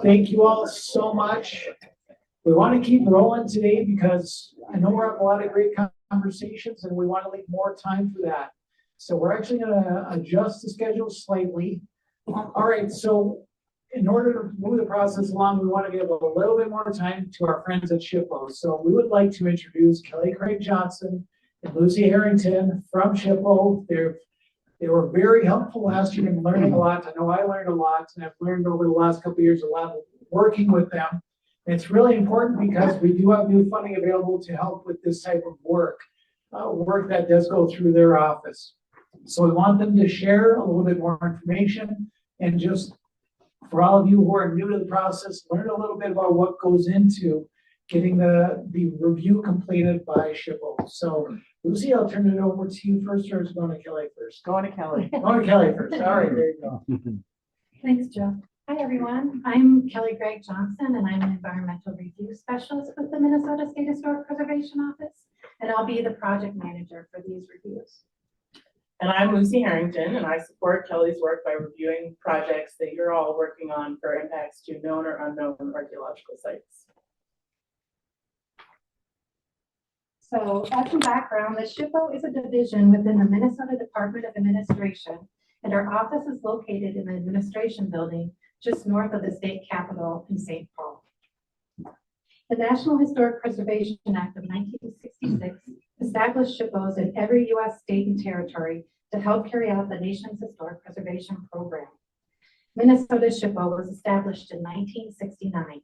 Thank you all so much. We want to keep rolling today because I know we're having a lot of great conversations and we want to leave more time for that. So we're actually going to adjust the schedule slightly. All right, so in order to move the process along, we want to give a little bit more time to our friends at SHPO. So we would like to introduce Kelly Craig Johnson and Lucy Harrington from SHPO. They were very helpful last year in learning a lot. I know I learned a lot, and I've learned over the last couple of years a lot working with them. And it's really important because we do have new funding available to help with this type of work that does go through their office. So we want them to share a little bit more information, and just for all of you who are new to the process, learn a little bit about what goes into getting the review completed by SHPO. So Lucy, I'll turn it over to you first, or is it going to Kelly first? Going to Kelly. Going to Kelly first. All right, there you go. Thanks, Joe. Hi, everyone. I'm Kelly Craig Johnson, and I'm an environmental review specialist with the Minnesota State Historic Preservation Office, and I'll be the project manager for these reviews. And I'm Lucy Harrington, and I support Kelly's work by reviewing projects that you're all working on for impacts to known or unknown archaeological sites. So as some background, the SHPO is a division within the Minnesota Department of Administration, and our office is located in the administration building just north of the state capitol in St. Paul. The National Historic Preservation Act of 1966 established SHPOs in every U.S. state and territory to help carry out the nation's historic preservation program. Minnesota's SHPO was established in 1969.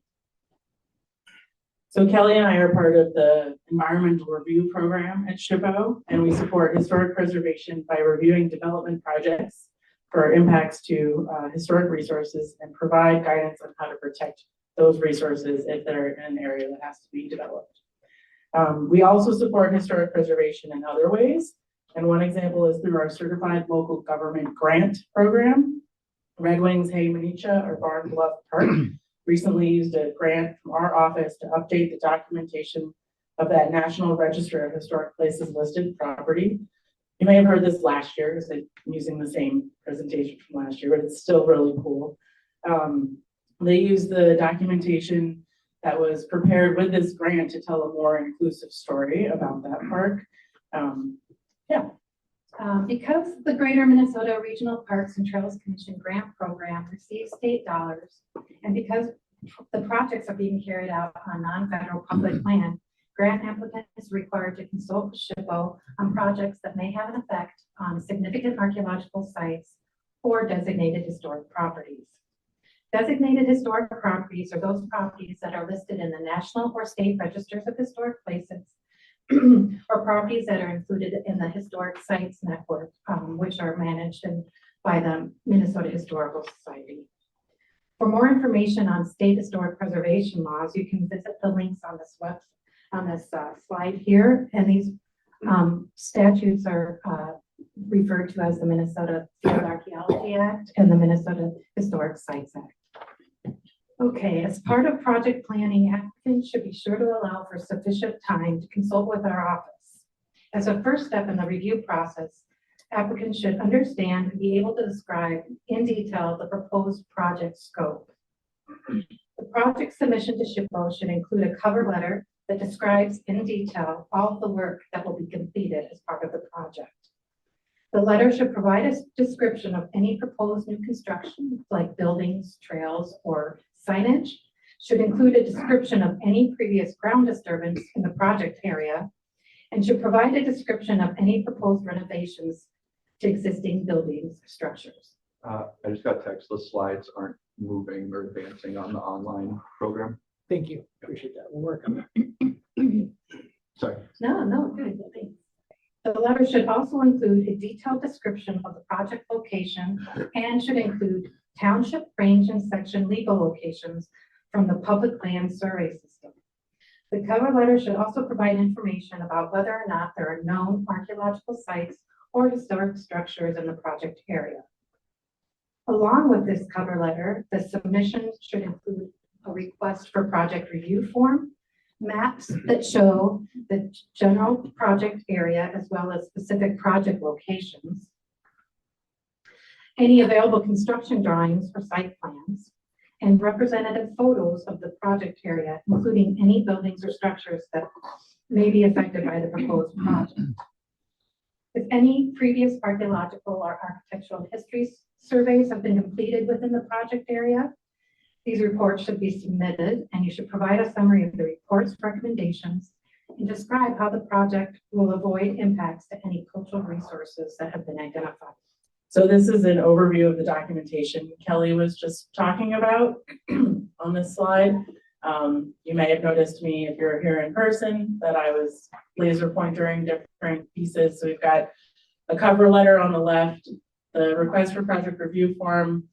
So Kelly and I are part of the environmental review program at SHPO, and we support historic preservation by reviewing development projects for impacts to historic resources and provide guidance on how to protect those resources if they're in an area that has to be developed. We also support historic preservation in other ways, and one example is through our Certified Local Government Grant program. Red Wings Hay Manicha, or Barn Bluff Park, recently used a grant from our office to update the documentation of that National Register of Historic Places listed property. You may have heard this last year because I'm using the same presentation from last year, but it's still really cool. They used the documentation that was prepared with this grant to tell a more inclusive story about that park. Because the Greater Minnesota Regional Parks and Trails Commission grant program receives state dollars, and because the projects are being carried out on non-federal public land, grant applicants are required to consult with SHPO on projects that may have an effect on significant archaeological sites or designated historic properties. Designated historic properties are those properties that are listed in the national or state registers of historic places or properties that are included in the Historic Sites Network, which are managed by the Minnesota Historical Society. For more information on state historic preservation laws, you can visit the links on this slide here, and these statutes are referred to as the Minnesota Field Archaeology Act and the Minnesota Historic Sites Act. Okay, as part of project planning, applicants should be sure to allow for sufficient time to consult with our office. As a first step in the review process, applicants should understand and be able to describe in detail the proposed project scope. The project submission to SHPO should include a cover letter that describes in detail all of the work that will be completed as part of the project. The letter should provide a description of any proposed new construction, like buildings, trails, or signage, should include a description of any previous ground disturbance in the project area, and should provide a description of any proposed renovations to existing buildings or structures. I just got text, the slides aren't moving or advancing on the online program. Thank you. Appreciate that. We'll work on that. Sorry. No, good. Thanks. The letter should also include a detailed description of the project location and should include township, range, and section legal locations from the public land survey system. The cover letter should also provide information about whether or not there are known archaeological sites or historic structures in the project area. Along with this cover letter, the submission should include a request for project review form, maps that show the general project area as well as specific project locations, any available construction drawings or site plans, and representative photos of the project area, including any buildings or structures that may be affected by the proposed project. If any previous archaeological or architectural history surveys have been completed within the project area, these reports should be submitted, and you should provide a summary of the report's recommendations and describe how the project will avoid impacts to any cultural resources that have been identified. So this is an overview of the documentation Kelly was just talking about on this slide. You may have noticed me, if you're here in person, that I was laser pointering different pieces. So we've got a cover letter on the left, the request for project review form,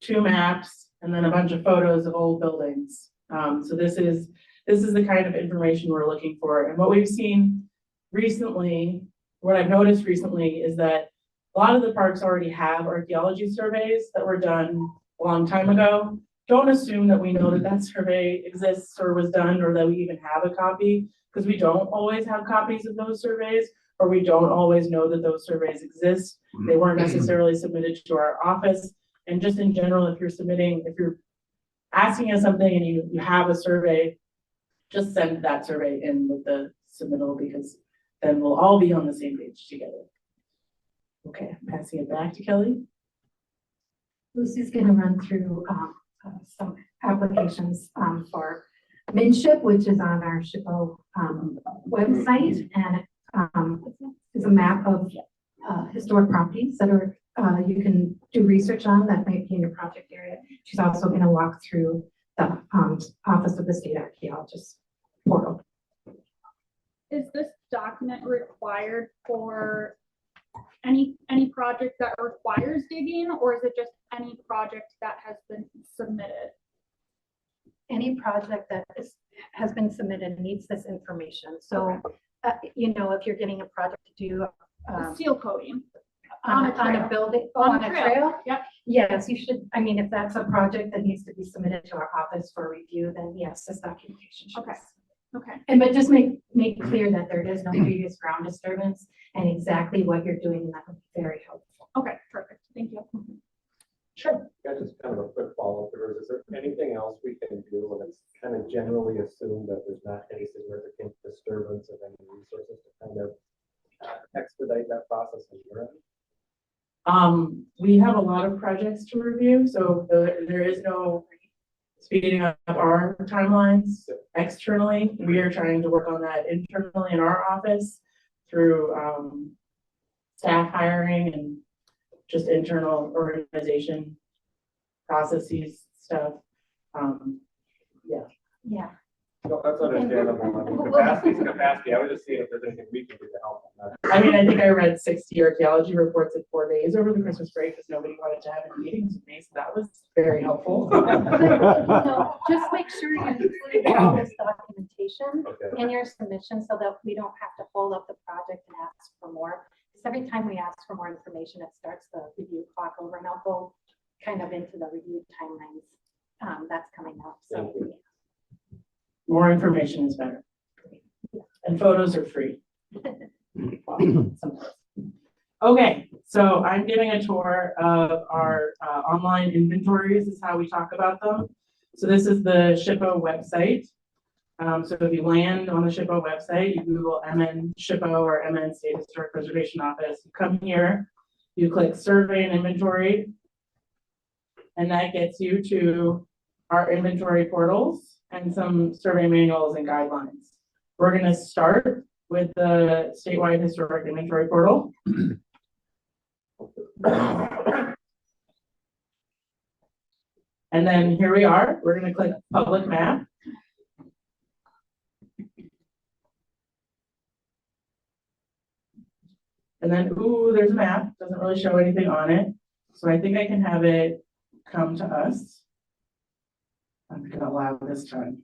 2 maps, and then a bunch of photos of old buildings. So this is the kind of information we're looking for. And what we've seen recently, what I've noticed recently, is that a lot of the parks already have archaeology surveys that were done a long time ago. Don't assume that we know that that survey exists or was done, or that we even have a copy, because we don't always have copies of those surveys, or we don't always know that those surveys exist. They weren't necessarily submitted to our office. And just in general, if you're asking us something and you have a survey, just send that survey in with the submittal, because then we'll all be on the same page together. Okay, I'm passing it back to Kelly. Lucy's going to run through some applications for Minship, which is on our SHPO website, and is a map of historic properties that are you can do research on that might be in your project area. She's also going to walk through the Office of the State Archaeologist portal. Is this document required for any project that requires digging, or is it just any project that has been submitted? Any project that has been submitted needs this information. So, you know, if you're getting a project to do Seal coating on a building, on a trail, Yep. yes, you should. I mean, if that's a project that needs to be submitted to our office for review, then yes, this documentation should. Okay. Okay. And but just make clear that there is no previous ground disturbance and exactly what you're doing, and that would be very helpful. Okay, perfect. Thank you. Sure. Yeah, just kind of a quick follow-up. Is there anything else we can do when it's kind of generally assumed that there's not any significant disturbance of any resources to kind of expedite that process in your end? We have a lot of projects to review, so there is no speeding up our timelines externally. We are trying to work on that internally in our office through staff hiring and just internal organization processes stuff. Yeah. No, that's understandable. I mean, capacity is capacity. I was just seeing if there's anything we can do to help on that. I mean, I think I read 60 archaeology reports in 4 days over the Christmas break because nobody wanted to have any meetings with me, so that was very helpful. But, you know, just make sure you include all this documentation in your submission so that we don't have to hold up the project and ask for more. Because every time we ask for more information, it starts the review clock over, and I'll go kind of into the review timelines that's coming up. So. More information is better. And photos are free. Okay, so I'm giving a tour of our online inventories, is how we talk about them. So this is the SHPO website. So if you land on the SHPO website, you Google MN SHPO or MN State Historic Preservation Office. You come here, you click survey and inventory, and that gets you to our inventory portals and some survey manuals and guidelines. We're going to start with the statewide historic inventory portal. And then here we are. We're going to click public map. And then, ooh, there's a map. Doesn't really show anything on it. So I think I can have it come to us. I'm going to allow this time.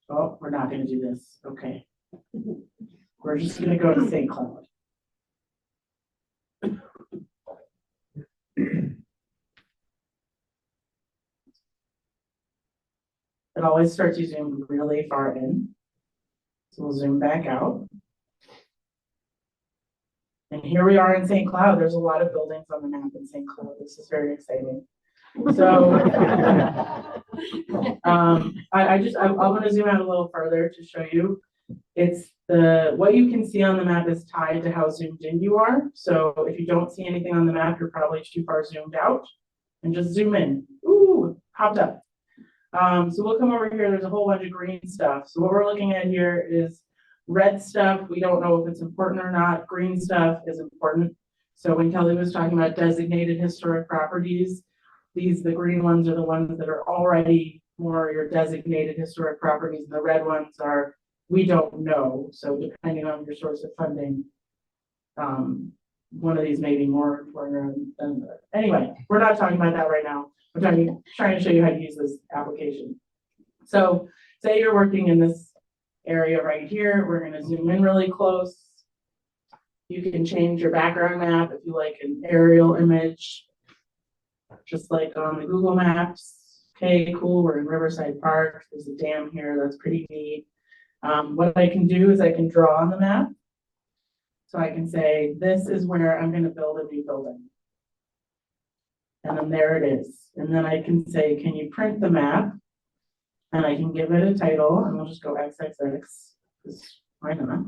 Oh, we're not going to do this. Okay. We're just going to go to St. Cloud. It always starts you zoom really far in. So we'll zoom back out. And here we are in St. Cloud. There's a lot of buildings on the map in St. Cloud. This is very exciting. So, I'm gonna zoom out a little further to show you. It's what you can see on the map is tied to how zoomed in you are. So if you don't see anything on the map, you're probably too far zoomed out. And just zoom in. Ooh, popped up. So we'll come over here. There's a whole bunch of green stuff. So what we're looking at here is red stuff. We don't know if it's important or not. Green stuff is important. So when Kelly was talking about designated historic properties, the green ones are the ones that are already more your designated historic properties, and the red ones are we don't know. So depending on your source of funding, one of these may be more important than the other. Anyway, we're not talking about that right now. We're trying to show you how to use this application. So say you're working in this area right here. We're going to zoom in really close. You can change your background map if you like an aerial image, just like on the Google Maps. Okay, cool. We're in Riverside Park. There's a dam here. That's pretty neat. What I can do is I can draw on the map. So I can say, this is where I'm going to build a new building. And then there it is. And then I can say, can you print the map? And I can give it a title, and we'll just go XXX, because why not?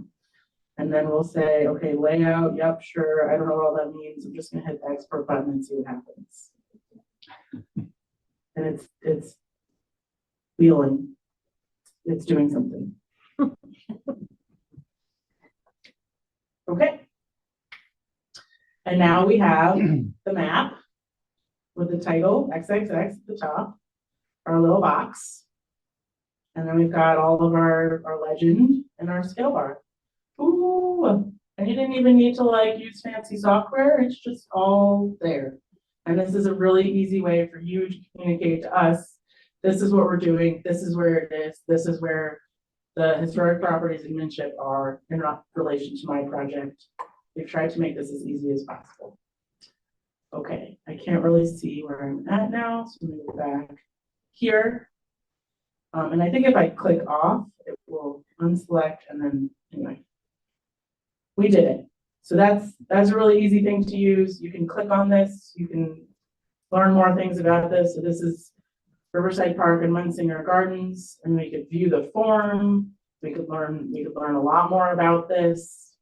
And then we'll say, okay, layout, yep, sure. I don't know what all that means. I'm just going to hit the export button and see what happens. And it's wheeling. It's doing something. Okay. And now we have the map with the title XXX at the top, our little box. And then we've got all of our legend and our scale bar. Ooh, and you didn't even need to like use fancy software. It's just all there. And this is a really easy way for you to communicate to us. This is what we're doing. This is where it is. This is where the historic properties in Minship are in relation to my project. We've tried to make this as easy as possible. Okay, I can't really see where I'm at now, so I'm gonna go back here. And I think if I click off, it will unselect, and then anyway, we did it. So that's a really easy thing to use. You can click on this, you can learn more things about this. So this is Riverside Park and Munsinger Gardens, and we could view the form. We could learn a lot more about this.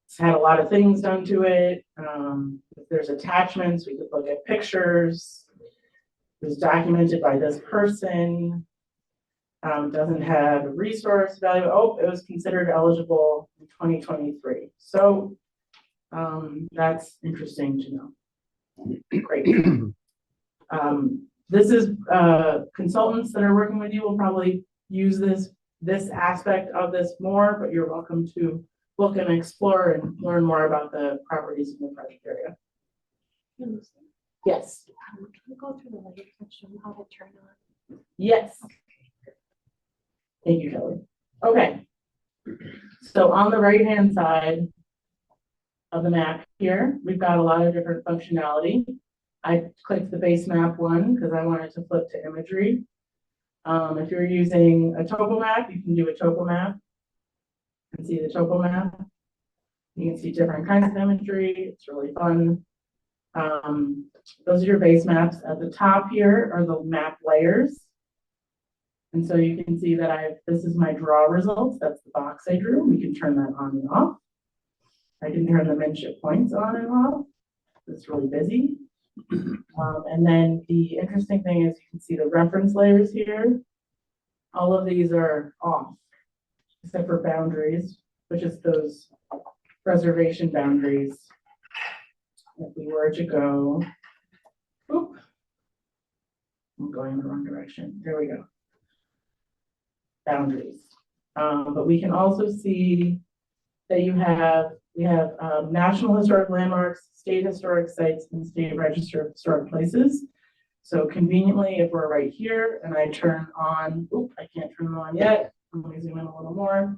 It's had a lot of things done to it. If there's attachments, we could look at pictures. It was documented by this person. Doesn't have a resource value. Oh, it was considered eligible in 2023. So that's interesting to know. Great. This is consultants that are working with you will probably use this aspect of this more, but you're welcome to look and explore and learn more about the properties in the project area. Yes. Can you go through the later section, how to turn on? Yes. Thank you, Kelly. Okay. So on the right-hand side of the map here, we've got a lot of different functionality. I clicked the base map one because I wanted to flip to imagery. If you're using a topo map, you can do a topo map and see the topo map. You can see different kinds of imagery. It's really fun. Those are your base maps. At the top here are the map layers. And so you can see that this is my draw results. That's the box I drew. We can turn that on and off. I can turn the Minship points on and off. It's really busy. And then the interesting thing is you can see the reference layers here. All of these are off, except for boundaries, which is those reservation boundaries. If we were to go, oop, I'm going in the wrong direction. There we go. Boundaries. But we can also see that we have National Historic Landmarks, State Historic Sites, and State Register of Historic Places. So conveniently, if we're right here and I turn on, oop, I can't turn them on yet. I'm going to zoom in a little more.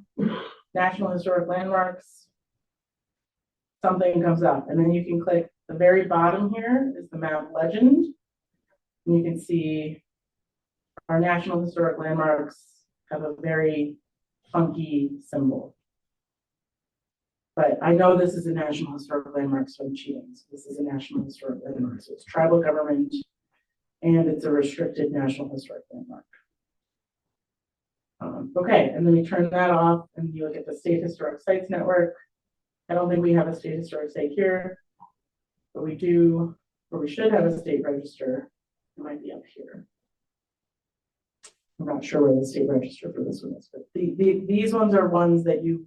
National Historic Landmarks, something comes up. And then you can click the very bottom here is the map legend. And you can see our National Historic Landmarks have a very funky symbol. But I know this is a National Historic Landmark, so I'm cheating. So this is a National Historic Landmark, so it's tribal government, and it's a restricted National Historic Landmark. Okay, and then we turn that off, and you look at the State Historic Sites Network. I don't think we have a state historic site here, but we do, or we should have a state register. It might be up here. I'm not sure where the state register for this one is, but these ones are ones that you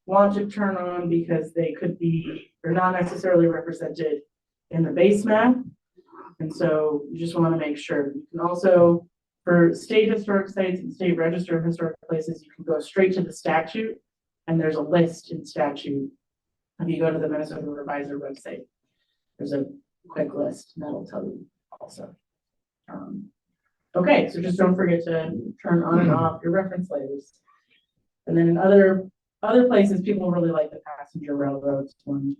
want to turn on because they could be, they're not necessarily represented in the base map. And so you just want to make sure. You can also, for state historic sites and state register of historic places, you can go straight to the statute, and there's a list in statute. If you go to the Minnesota Revisor website, there's a quick list, and that'll tell you also. Okay, so just don't forget to turn on and off your reference layers. And then in other places, people really like the passenger railroads one.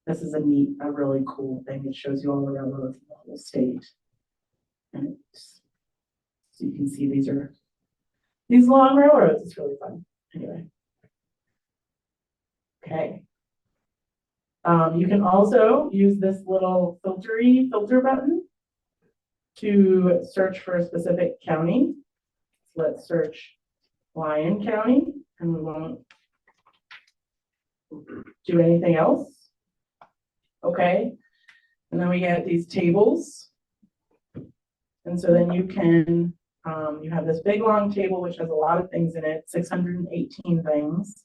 This is a really cool thing. It shows you all the railroads in the whole state. And it's, so you can see these long railroads. It's really fun. Anyway. Okay. You can also use this little filter button to search for a specific county. Let's search Lyon County, and we won't do anything else. Okay, and then we get these tables. And so then you can, you have this big long table, which has a lot of things in it, 618 things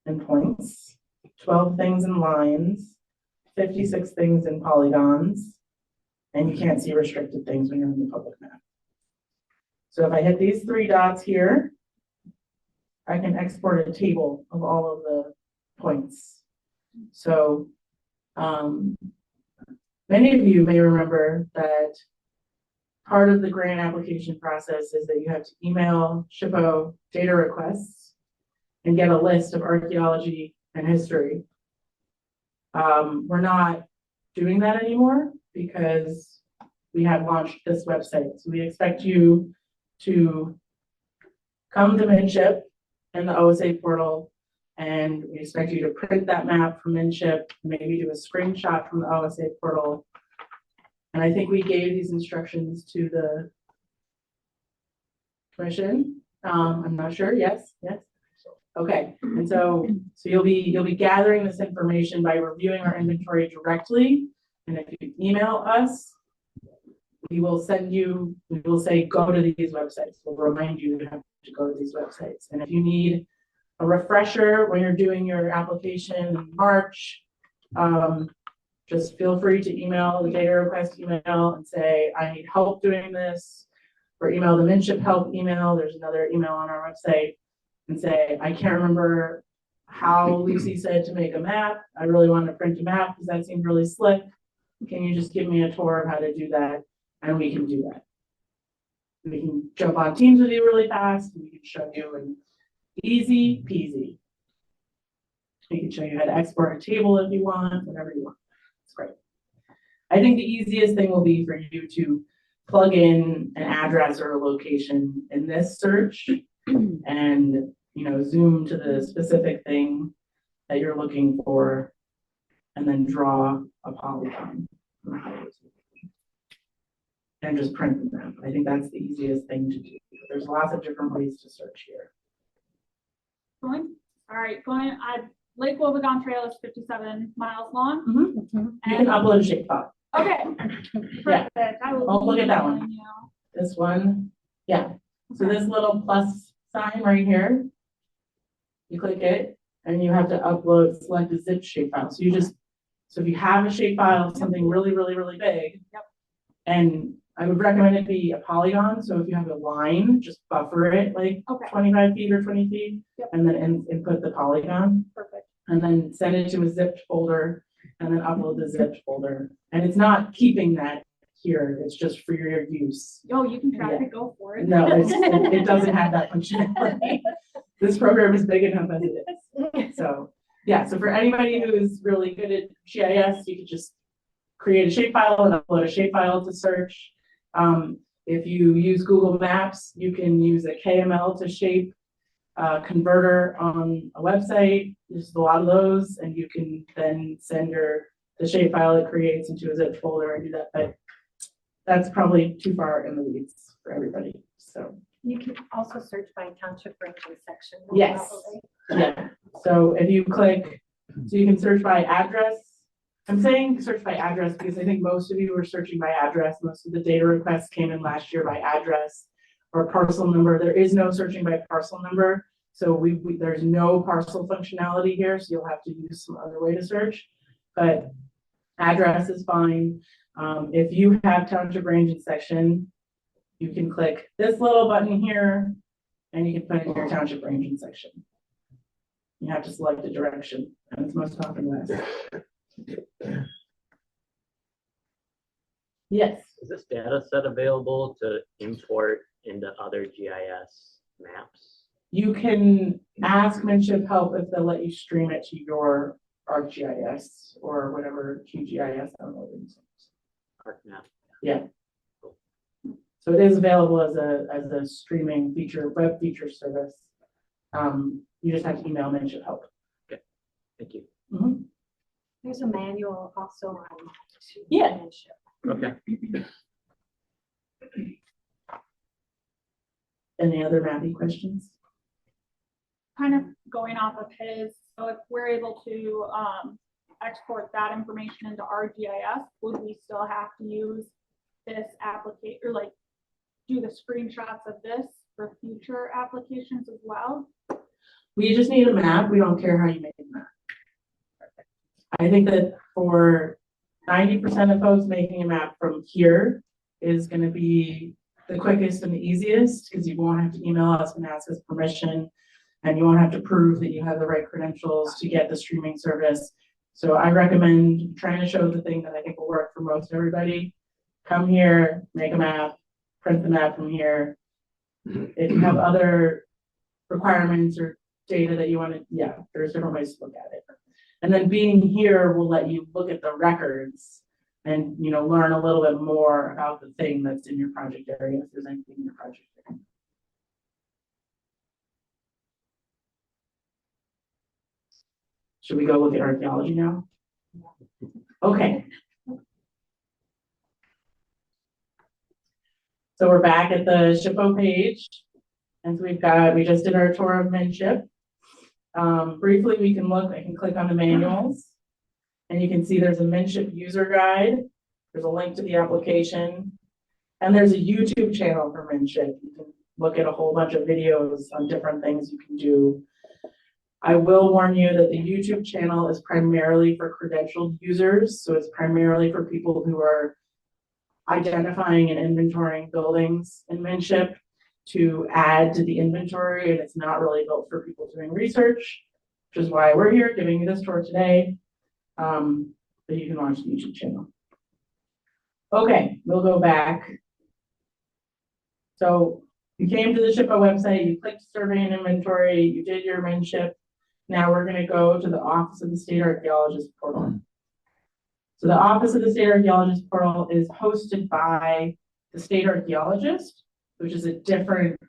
and points, 12 things in lines, 56 things in polygons, and you can't see restricted things when you're in the public map. So if I hit these three dots here, I can export a table of all of the points. So many of you may remember that part of the grant application process is that you have to email SHPO data requests and get a list of archaeology and history. We're not doing that anymore because we have launched this website. So we expect you to come to MinShip and the OSA portal, and we expect you to print that map from MinShip, maybe do a screenshot from the OSA portal. And I think we gave these instructions to the commission. I'm not sure. Yes. Okay. And so you'll be gathering this information by reviewing our inventory directly. And if you email us, we will say, go to these websites. We'll remind you to have to go to these websites. And if you need a refresher when you're doing your application in March, just feel free to email the data request email and say, I need help doing this, or email the MinShip help email. There's another email on our website, and say, I can't remember how Lucy said to make a map. I really want to print a map because that seemed really slick. Can you just give me a tour of how to do that? And we can do that. We can jump on Teams with you really fast, and we can show you, and easy peasy. We can show you how to export a table if you want, whatever you want. It's great. I think the easiest thing will be for you to plug in an address or a location in this search and zoom to the specific thing that you're looking for, and then draw a polygon and just print them. I think that's the easiest thing to do. There's lots of different ways to search here. Lake Wobegon Trail is 57 miles long. You can upload a shapefile. Okay. Yeah. Perfect. Oh, look at that one. This one. Yeah. So this little plus sign right here, you click it, and you have to select a zip shapefile. So if you have a shapefile of something really, really, really big, and I would recommend it be a polygon. So if you have a line, just buffer it like 25 feet or 20 feet, and then input the polygon. Perfect. And then send it to a zipped folder, and then upload the zipped folder. And it's not keeping that here. It's just for your use. Oh, you can try to go for it. No, it doesn't have that functionality. This program is big enough as it is. So yeah, so for anybody who is really good at GIS, you could just create a shapefile and upload a shapefile to search. If you use Google Maps, you can use a KML to shape converter on a website. There's a lot of those, and you can then send the shapefile it creates into a zip folder and do that. But that's probably too far in the weeds for everybody. So You can also search by township ranking section. yes, yeah. So if you click, so you can search by address. I'm saying search by address because I think most of you were searching by address. Most of the data requests came in last year by address or parcel number. There is no searching by parcel number. So there's no parcel functionality here. So you'll have to use some other way to search, but address is fine. If you have township range section, you can click this little button here and you can put in your township range section. You have to select a direction, and it's most often west. Yes, Is this data set available to import into other GIS maps? you can ask Manship help if they'll let you stream it to your ArcGIS or whatever QGIS downloading. ArcMap. Yeah. So it is available as a streaming feature, web feature service. You just have to email Manship help. Okay, thank you. Mhm. There's a manual also on. Yeah. Manship. Okay. Any other mapping questions? Kind of going off of his, so if we're able to export that information into ArcGIS, would we still have to use this application or like do the screenshots of this for future applications as well? We just need a map. We don't care how you make a map. I think that for 90% of folks, making a map from here is going to be the quickest and the easiest because you won't have to email us and ask us permission, and you won't have to prove that you have the right credentials to get the streaming service. So I recommend trying to show the thing that I think will work for most everybody. Come here, make a map, print the map from here. If you have other requirements or data that you want to, yeah, there's different ways to look at it. And then being here will let you look at the records and, you know, learn a little bit more about the thing that's in your project area, if there's anything in your project area. Should we go look at archaeology now? Okay. So we're back at the SHPO page. And so we just did our tour of Manship. Briefly, I can click on the manuals and you can see there's a Manship user guide. There's a link to the application and there's a YouTube channel for Manship. You can look at a whole bunch of videos on different things you can do. I will warn you that the YouTube channel is primarily for credentialed users. So it's primarily for people who are identifying and inventorying buildings in Manship to add to the inventory, and it's not really built for people doing research, which is why we're here giving you this tour today. But you can watch the YouTube channel. Okay, we'll go back. So you came to the SHPO website, you clicked survey and inventory, you did your Manship. Now we're going to go to the Office of the State Archaeologist portal. So the Office of the State Archaeologist portal is hosted by the State Archaeologist, which is a different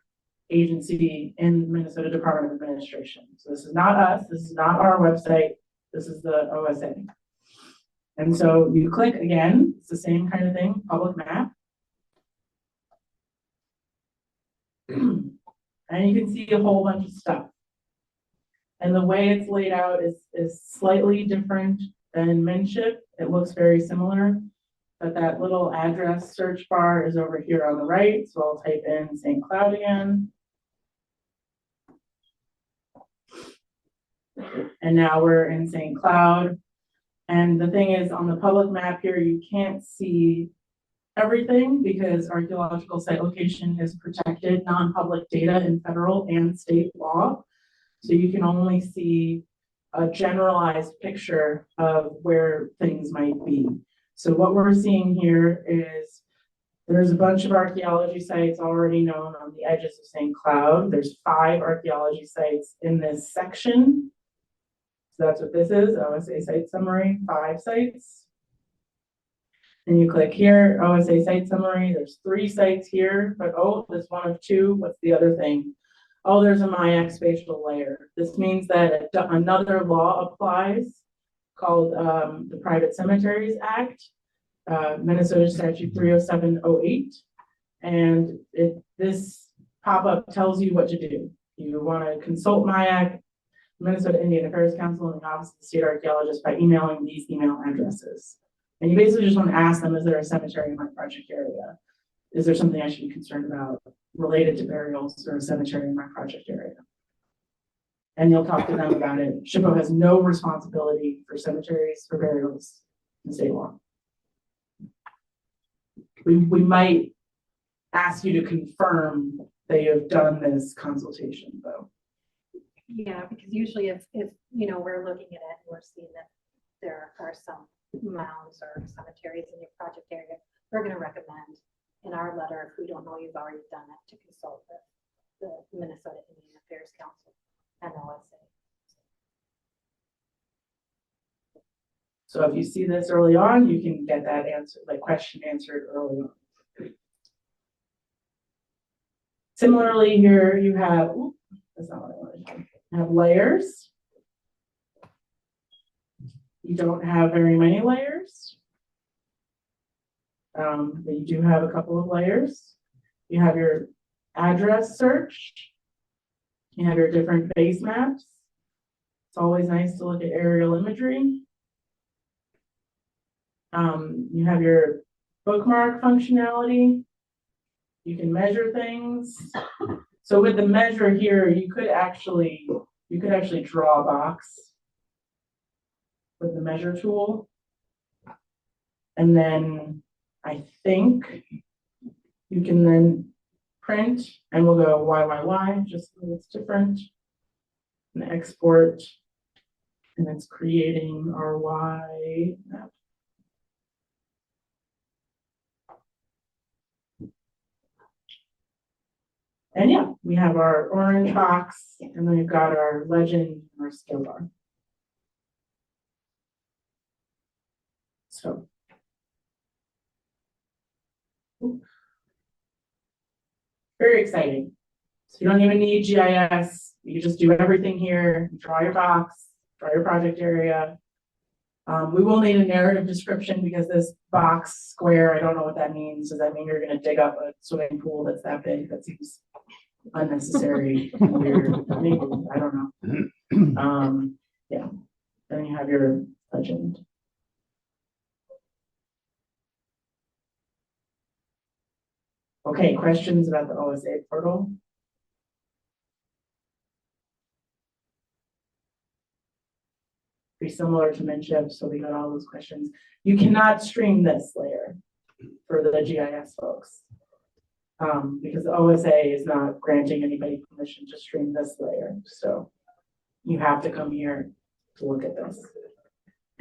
agency in Minnesota Department of Administration. So this is not us, this is not our website, this is the OSA. And so you click again, it's the same kind of thing, public map. And you can see a whole bunch of stuff. And the way it's laid out is slightly different than Manship. It looks very similar, but that little address search bar is over here on the right. So I'll type in St. Cloud again. And now we're in St. Cloud. And the thing is, on the public map here, you can't see everything because archaeological site location is protected non-public data in federal and state law. So you can only see a generalized picture of where things might be. So what we're seeing here is there's a bunch of archaeology sites already known on the edges of St. Cloud. There's 5 archaeology sites in this section. So that's what this is, OSA site summary, 5 sites. And you click here, OSA site summary, there's 3 sites here, but oh, there's 1 of 2, what's the other thing? Oh, there's a MIAC spatial layer. This means that another law applies called the Private Cemeteries Act, Minnesota Statute 30708. And this pop-up tells you what to do. You want to consult MIAC, Minnesota Indian Affairs Council, and the Office of the State Archaeologist by emailing these email addresses. And you basically just want to ask them, is there a cemetery in my project area? Is there something I should be concerned about related to burials or a cemetery in my project area? And you'll talk to them about it. SHPO has no responsibility for cemeteries or burials in state law. We might ask you to confirm that you have done this consultation, though. Yeah, because usually if, you know, we're looking at it and we're seeing that there are some mounds or cemeteries in your project area, we're gonna recommend in our letter, if we don't know you've already done it, to consult the Minnesota Indian Affairs Council and OSA. So if you see this early on, you can get that answer, like question answered early on. Similarly, here you have, that's not what I wanted to do. You have layers. You don't have very many layers. But you do have a couple of layers. You have your address search. You have your different base maps. It's always nice to look at aerial imagery. You have your bookmark functionality. You can measure things. So with the measure here, you could actually draw a box with the measure tool. And then I think you can then print, and we'll go YYY, just so it's different, and export, and it's creating our Y map. And yeah, we have our orange box, and then we've got our legend and our skill bar. So. Very exciting. So you don't even need GIS. You can just do everything here. Draw your box, draw your project area. We will need a narrative description because this box square, I don't know what that means. Does that mean you're going to dig up a swimming pool that's that big? That seems unnecessary and weird. Maybe, I don't know. Yeah. Then you have your legend. Okay, questions about the OSA portal? Pretty similar to Minship, so we got all those questions. You cannot stream this layer for the GIS folks. Because the OSA is not granting anybody permission to stream this layer. So you have to come here to look at this.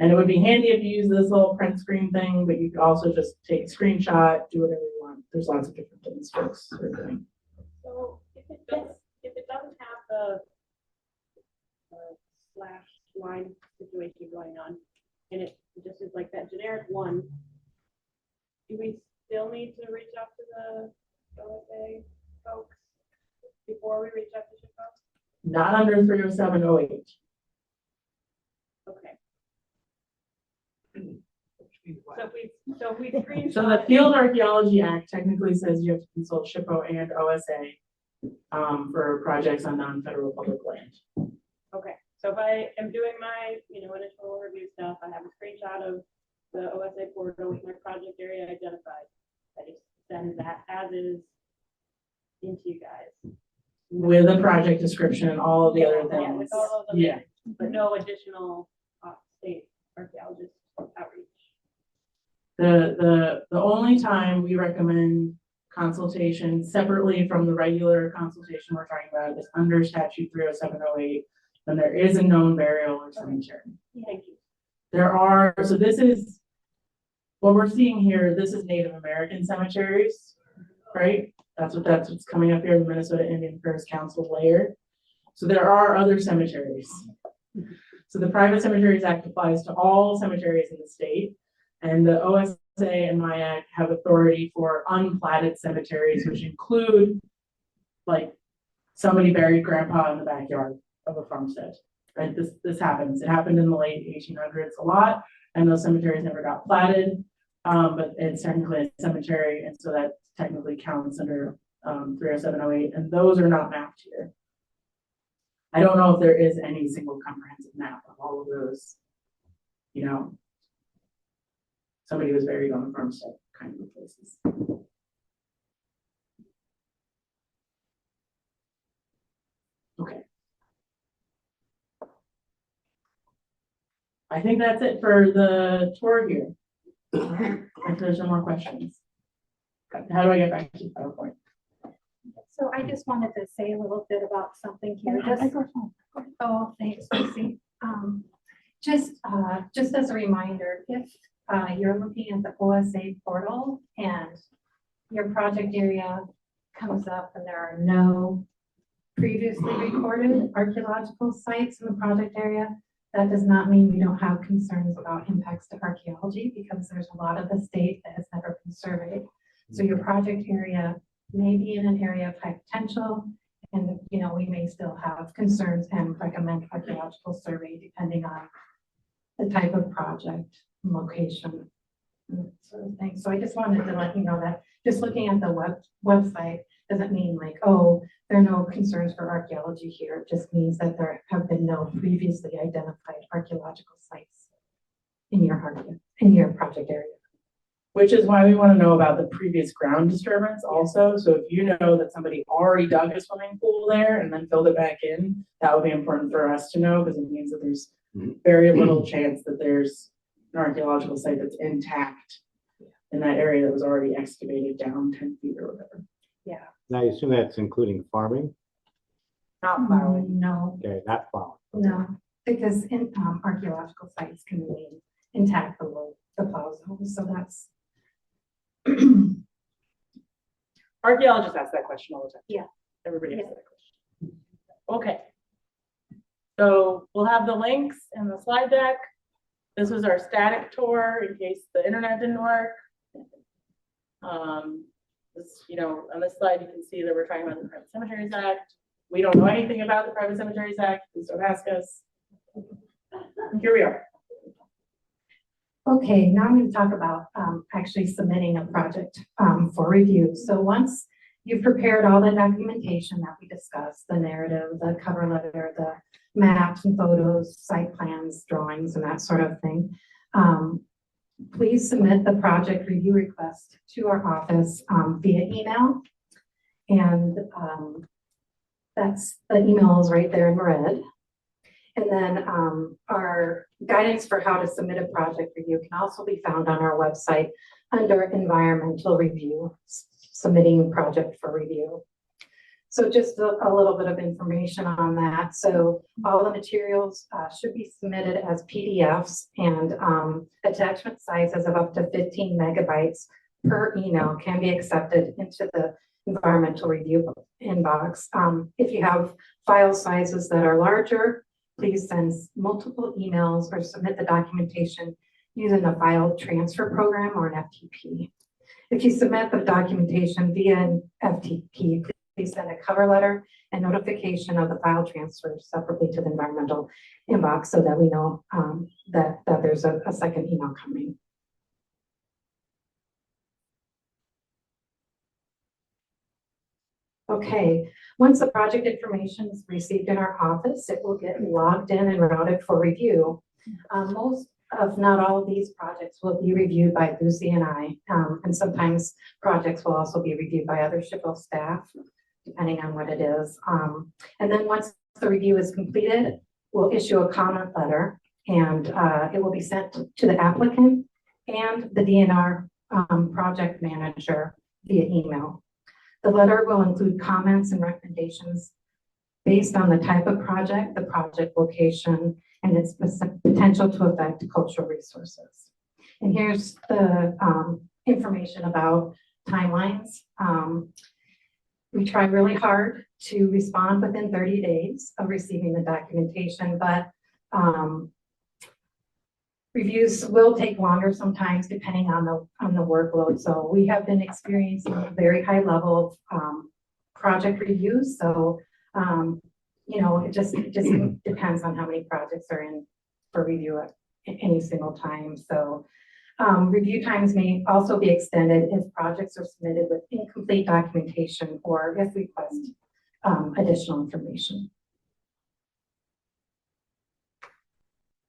And it would be handy if you use this little print screen thing, but you could also just take a screenshot, do whatever you want. There's lots of different things folks are doing. So if it doesn't have the slash line situation going on, and it just is like that generic one, do we still need to reach out to the OSA folks before we reach out to SHPO? Not under 30708. Okay. So if we screenshot. So the Field Archaeology Act technically says you have to consult SHPO and OSA for projects on non-federal public land. Okay, so if I am doing my, initial review stuff, I have a screenshot of the OSA portal with my project area identified. I just send that as is into you guys. With a project description and all of the other Yeah, things. with all of them. Yeah. But no additional state archaeologist outreach. The only time we recommend consultation separately from the regular consultation we're talking about is under statute 30708, when there is a known burial or cemetery. Thank you. There are, so this is, what we're seeing here, this is Native American cemeteries, right? That's what's coming up here, the Minnesota Indian Affairs Council layer. So there are other cemeteries. So the Private Cemeteries Act applies to all cemeteries in the state, and the OSA and MIAC have authority for unplatted cemeteries, which include like somebody buried grandpa in the backyard of a farmstead, right? This happens. It happened in the late 1800s a lot, and those cemeteries never got platted. But it's technically a cemetery, and so that technically counts under 30708, and those are not mapped here. I don't know if there is any single comprehensive map of all of those, you know, somebody was buried on a farmstead kind of places. Okay. I think that's it for the tour here. If there's no more questions. How do I get back to PowerPoint? So I just wanted to say a little bit about something here. Oh, thanks, Lucy. Just as a reminder, if you're looking at the OSA portal and your project area comes up and there are no previously recorded archaeological sites in the project area, that does not mean we don't have concerns about impacts to archaeology, because there's a lot of the state that has never been surveyed. So your project area may be in an area of high potential, and you know, we may still have concerns and recommend archaeological survey depending on the type of project, location, and that sort of thing. So I just wanted to let you know that just looking at the website doesn't mean like, oh, there are no concerns for archaeology here. It just means that there have been no previously identified archaeological sites in your project area. Which is why we want to know about the previous ground disturbance also. So if you know that somebody already dug a swimming pool there and then filled it back in, that would be important for us to know, because it means that there's very little chance that there's an archaeological site that's intact in that area that was already excavated down 10 feet or whatever. Yeah. Now, I assume that's including farming? Not plowing. No, Okay, not plowing. no, because in archaeological sites can remain intact below the plow zone. So that's Archaeologists ask that question all the time. Yeah. Everybody asks Yeah. that question. Okay. So we'll have the links in the slide deck. This was our static tour in case the internet didn't work. This, you know, on this slide, you can see that we're talking about the Private Cemeteries Act. We don't know anything about the Private Cemeteries Act. Please don't ask us. And here we are. okay. Now I'm going to talk about actually submitting a project for review. So once you've prepared all the documentation that we discussed, the narrative, the cover letter, the maps and photos, site plans, drawings, and that sort of thing, please submit the project review request to our office via email. And that's the email is right there in red. And then our guidance for how to submit a project review can also be found on our website under environmental review, submitting project for review. So just a little bit of information on that. So all the materials should be submitted as PDFs, and attachment sizes of up to 15 megabytes per email can be accepted into the environmental review inbox. If you have file sizes that are larger, please send multiple emails or submit the documentation using a file transfer program or an FTP. If you submit the documentation via an FTP, please send a cover letter and notification of the file transfer separately to the environmental inbox so that we know that there's a second email coming. Okay, once the project information is received in our office, it will get logged in and routed for review. Most of not all of these projects will be reviewed by Lucy and I, and sometimes projects will also be reviewed by other SHPO staff, depending on what it is. And then once the review is completed, we'll issue a comment letter, and it will be sent to the applicant and the DNR project manager via email. The letter will include comments and recommendations based on the type of project, the project location, and its potential to affect cultural resources. And here's the information about timelines. We try really hard to respond within 30 days of receiving the documentation, but reviews will take longer sometimes depending on the workload. So we have been experiencing a very high level of project reviews. So You know, it just depends on how many projects are in for review at any single time. So review times may also be extended if projects are submitted with incomplete documentation or if request additional information.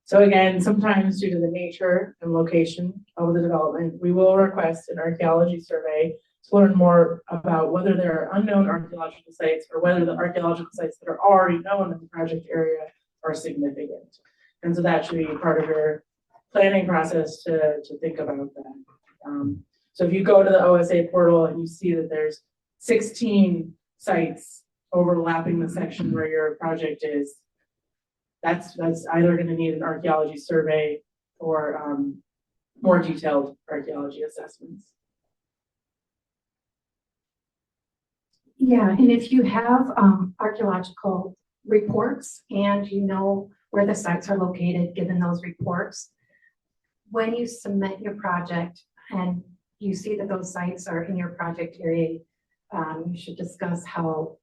So again, sometimes due to the nature and location of the development, we will request an archaeology survey to learn more about whether there are unknown archaeological sites or whether the archaeological sites that are already known in the project area are significant. And so that should be part of your planning process to think about that. So if you go to the OSA portal and you see that there's 16 sites overlapping the section where your project is, that's either going to need an archaeology survey or more detailed archaeology assessments. Yeah, and if you have archaeological reports and you know where the sites are located, given those reports, when you submit your project and you see that those sites are in your project area, you should discuss how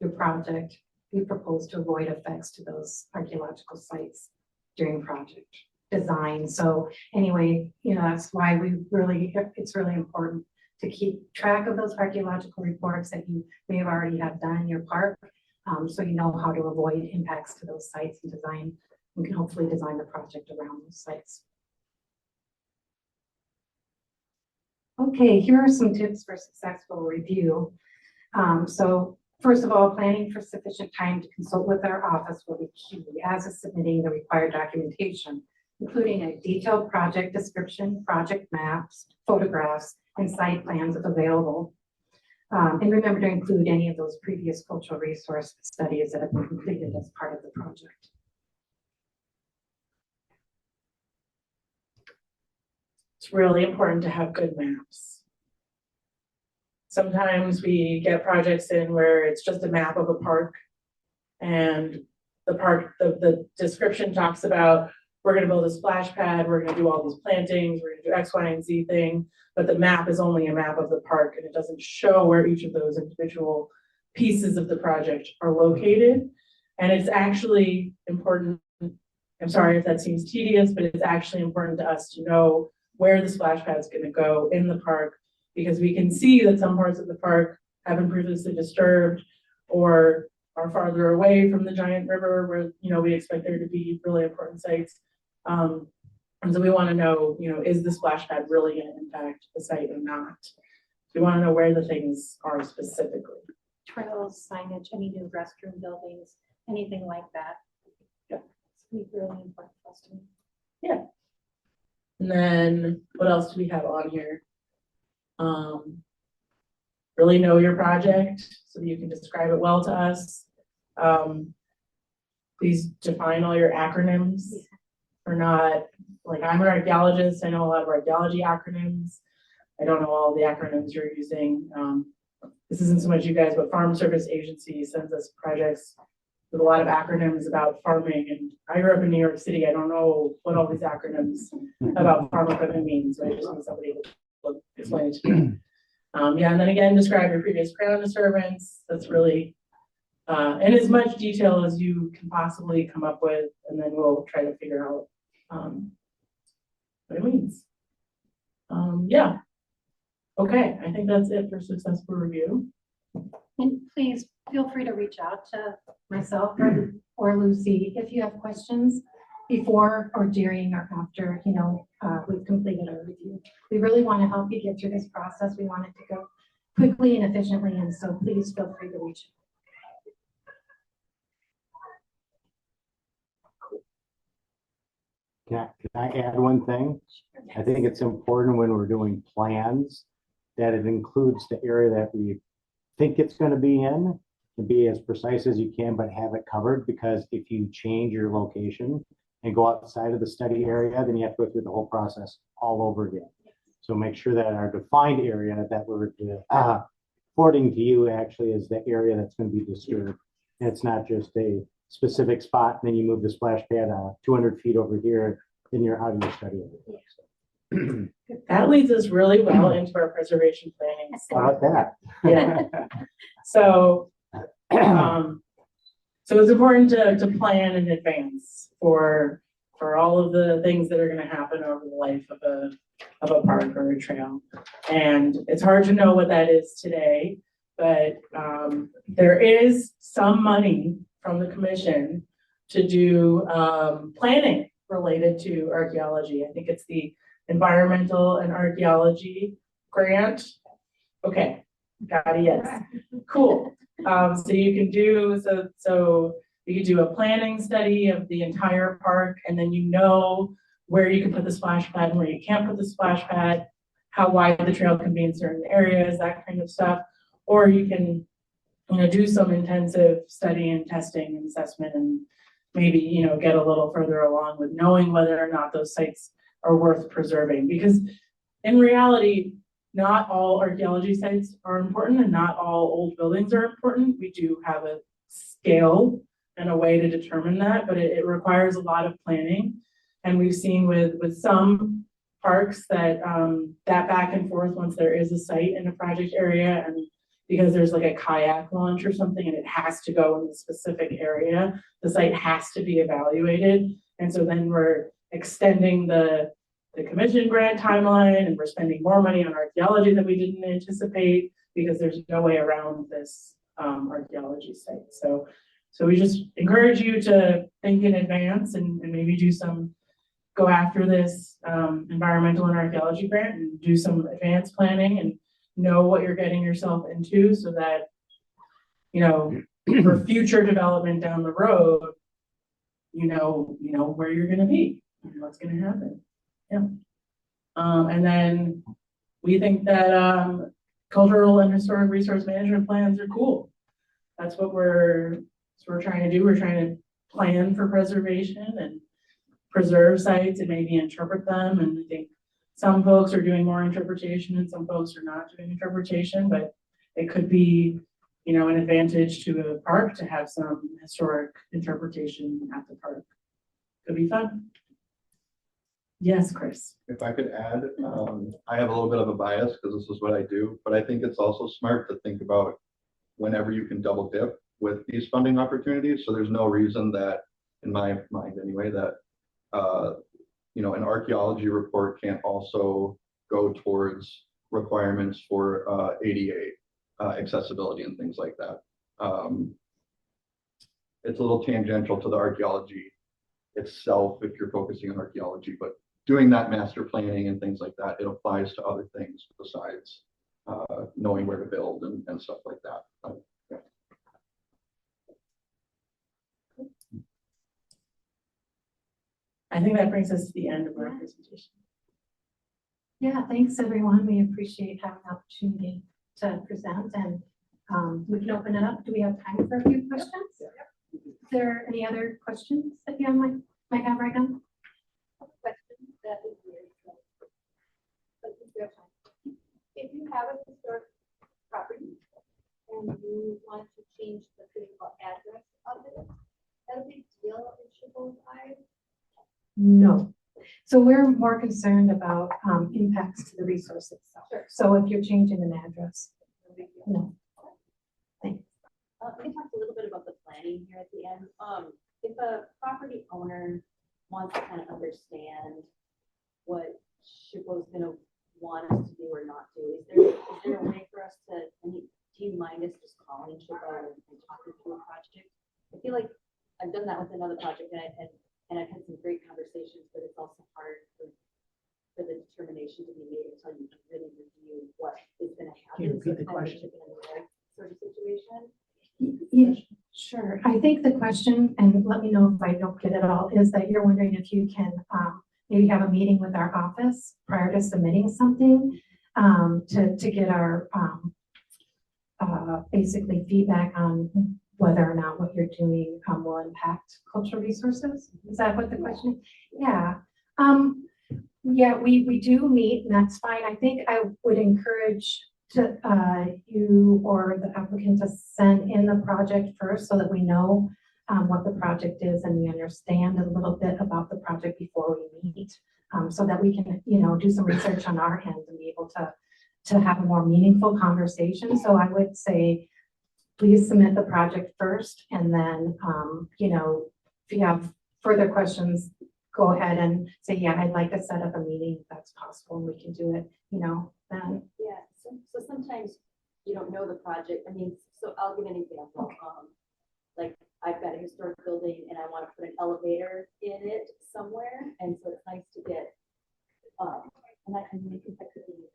your project, you propose to avoid effects to those archaeological sites during project design. So anyway, you know, that's why it's really important to keep track of those archaeological reports that you may have already have done in your park, so you know how to avoid impacts to those sites and design. You can hopefully design the project around those sites. Okay, here are some tips for successful review. So first of all, planning for sufficient time to consult with our office will be key, as is submitting the required documentation, including a detailed project description, project maps, photographs, and site plans if available. And remember to include any of those previous cultural resource studies that have been completed as part of the project. It's really important to have good maps. Sometimes we get projects in where it's just a map of a park and the description talks about, we're going to build a splash pad, we're going to do all these plantings, we're going to do X, Y, and Z thing, but the map is only a map of the park and it doesn't show where each of those individual pieces of the project are located. And it's actually important, I'm sorry if that seems tedious, but it's actually important to us to know where the splash pad is going to go in the park, because we can see that some parts of the park have been previously disturbed or are farther away from the giant river where, you know, we expect there to be really important sites. And so we want to know, you know, is the splash pad really going to impact the site or not? We want to know where the things are specifically. Trails, signage, any new restroom buildings, anything like that. Yeah. It's really important for us to know. Yeah. And then what else do we have on here? Really know your project so that you can describe it well to us. Please define all your acronyms. We're not, like, I'm an archaeologist, I know a lot of archaeology acronyms. I don't know all the acronyms you're using. This isn't so much you guys, but Farm Service Agency sends us projects with a lot of acronyms about farming. And I grew up in New York City. I don't know what all these acronyms about farm equipment mean. So I just need somebody to explain it to me. Yeah, and then again, describe your previous ground disturbance. That's really in as much detail as you can possibly come up with, and then we'll try to figure out what it means. Yeah. Okay, I think that's it for successful review. And please feel free to reach out to myself or Lucy if you have questions before or during or after, you know, we've completed our review. We really want to help you get through this process. We want it to go quickly and efficiently, and so please feel free to reach out. Can I add one thing? I think it's important when we're doing plans that it includes the area that we think it's going to be in, to be as precise as you can, but have it covered, because if you change your location and go outside of the study area, then you have to go through the whole process all over again. So make sure that our defined area that we're reporting to you actually is the area that's going to be disturbed. And it's not just a specific spot, and then you move the splash pad 200 feet over here, then you're out of your study area. So. That leads us really well into our preservation planning. How about that? Yeah. So So it's important to plan in advance for all of the things that are gonna happen over the life of a park or a trail. And it's hard to know what that is today, but there is some money from the commission to do planning related to archaeology. I think it's the Environmental and Archaeology Grant. Okay, got it, yes. Cool. So you can do, so you can do a planning study of the entire park, and then you know where you can put the splash pad and where you can't put the splash pad, how wide the trail can be in certain areas, that kind of stuff. Or you can, do some intensive study and testing and assessment, and maybe, get a little further along with knowing whether or not those sites are worth preserving. Because in reality, not all archaeology sites are important and not all old buildings are important. We do have a scale and a way to determine that, but it requires a lot of planning. And we've seen with some parks that that back and forth, once there is a site in a project area, and because there's like a kayak launch or something and it has to go in a specific area, the site has to be evaluated. And so then we're extending the commission grant timeline, and we're spending more money on archaeology that we didn't anticipate because there's no way around this archaeology site. So we just encourage you to think in advance and maybe go after this environmental and archaeology grant and do some advanced planning and know what you're getting yourself into, so that, for future development down the road, you know where you're gonna be and what's gonna happen. Yeah. And then we think that cultural and historic resource management plans are cool. That's what we're trying to do. We're trying to plan for preservation and preserve sites and maybe interpret them. And I think some folks are doing more interpretation and some folks are not doing interpretation, but it could be, an advantage to a park to have some historic interpretation at the park. Could be fun. Yes, Chris. If I could add, I have a little bit of a bias because this is what I do, but I think it's also smart to think about whenever you can double dip with these funding opportunities. So there's no reason that, in my mind anyway, that an archaeology report can't also go towards requirements for ADA accessibility and things like that. It's a little tangential to the archaeology itself if you're focusing on archaeology, but doing that master planning and things like that, it applies to other things besides knowing where to build and stuff like that. Yeah. I think that brings us to the end of our presentation. Yeah, thanks everyone. We appreciate having the opportunity to present, and we can open it up. Do we have time for a few questions? Is there any other questions that you might have right now? Question that is weird. But if you have a historic property and you want to change the physical address of it, that a big deal in SHPO's eyes? No. So we're more concerned about impacts to the resource itself. Sure. So if you're changing an address, no. Thanks. We talked a little bit about the planning here at the end. If a property owner wants to kind of understand what SHPO is going to want us to do or not do, is there a way for us to, do you mind us just calling SHPO and talking through a project? I feel like I've done that with another project, and I've had some great conversations, but it's also hard for the determination to be made until you can really review what is going to happen. Can you repeat the question? Sort of situation. Yeah, sure. I think the question, and let me know if I don't get it all, is that you're wondering if you can maybe have a meeting with our office prior to submitting something to get our basically feedback on whether or not what you're doing will impact cultural resources. Is that what the question is? Yeah. Yeah, we do meet, and that's fine. I think I would encourage you or the applicant to send in the project first so that we know what the project is and we understand a little bit about the project before we meet, so that we can, do some research on our end and be able to have a more meaningful conversation. So I would say please submit the project first, and then, if you have further questions, go ahead and say, yeah, I'd like to set up a meeting, if that's possible, and we can do it, then. Yeah, so sometimes you don't know the project. I mean, so I'll give an example. Like I've got a historic building and I want to put an elevator in it somewhere. And so it's nice to get, and I think that could be.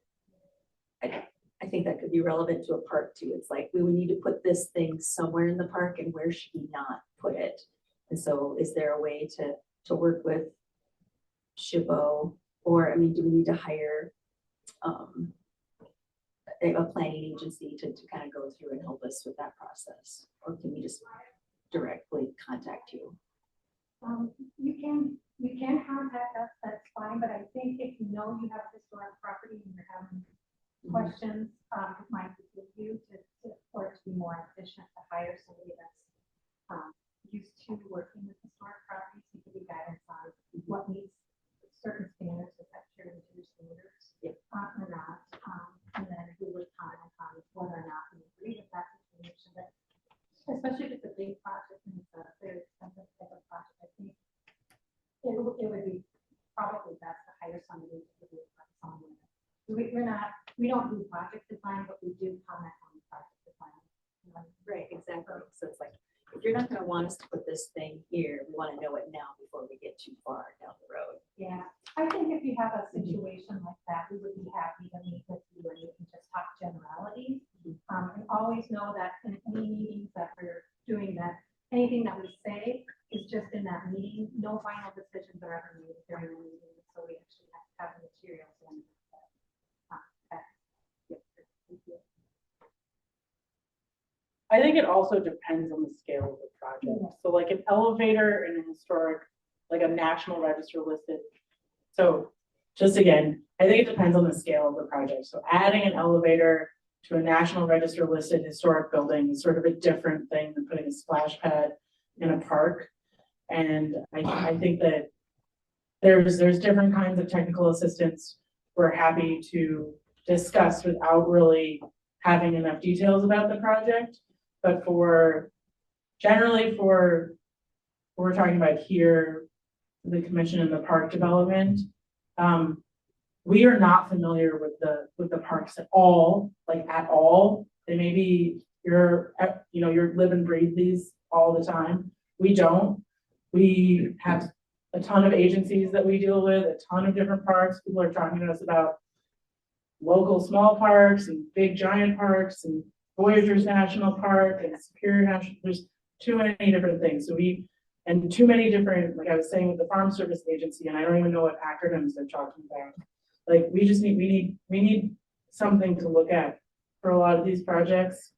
I think that could be relevant to a park too. It's like, we would need to put this thing somewhere in the park, and where should we not put it? And so is there a way to work with SHPO, or, I mean, do we need to hire a planning agency to kind of go through and help us with that process? Or can we just directly contact you? You can contact us, that's fine, but I think if you know you have historic property and you're having questions, it might be you for it to be more efficient to hire somebody that's used to working with historic properties, to give you guidance on what needs certain standards, if that's your standards, or not, and then who would comment on whether or not we agree with that information. But especially if it's a big project and it's a very expensive type of project, I think it would be probably best to hire somebody to do it somewhere. We don't do project design, but we do comment on project design. Right, exactly. So it's like, if you're not going to want us to put this thing here, we want to know it now before we get too far down the road. Yeah, I think if you have a situation like that, we would be happy to meet with you and you can just talk generalities. And always know that in any meetings that we're doing, that anything that we say is just in that meeting. No final decisions are ever made during the meeting. So we actually have to have the materials in. I think it also depends on the scale of the project. So like an elevator in a historic, like a National Register listed. So just again, I think it depends on the scale of the project. So adding an elevator to a National Register listed historic building is sort of a different thing than putting a splash pad in a park. And I think that there's different kinds of technical assistance we're happy to discuss without really having enough details about the project. But generally for what we're talking about here, the commission and the park development, we are not familiar with the parks at all, like at all. They maybe you're live and breathe these all the time. We don't. We have a ton of agencies that we deal with, a ton of different parks. People are talking to us about local small parks and big giant parks and Voyagers National Park and Superior National. There's too many different things. And too many different, like I was saying with the Farm Service Agency, and I don't even know what acronyms they're talking about. Like we need something to look at for a lot of these projects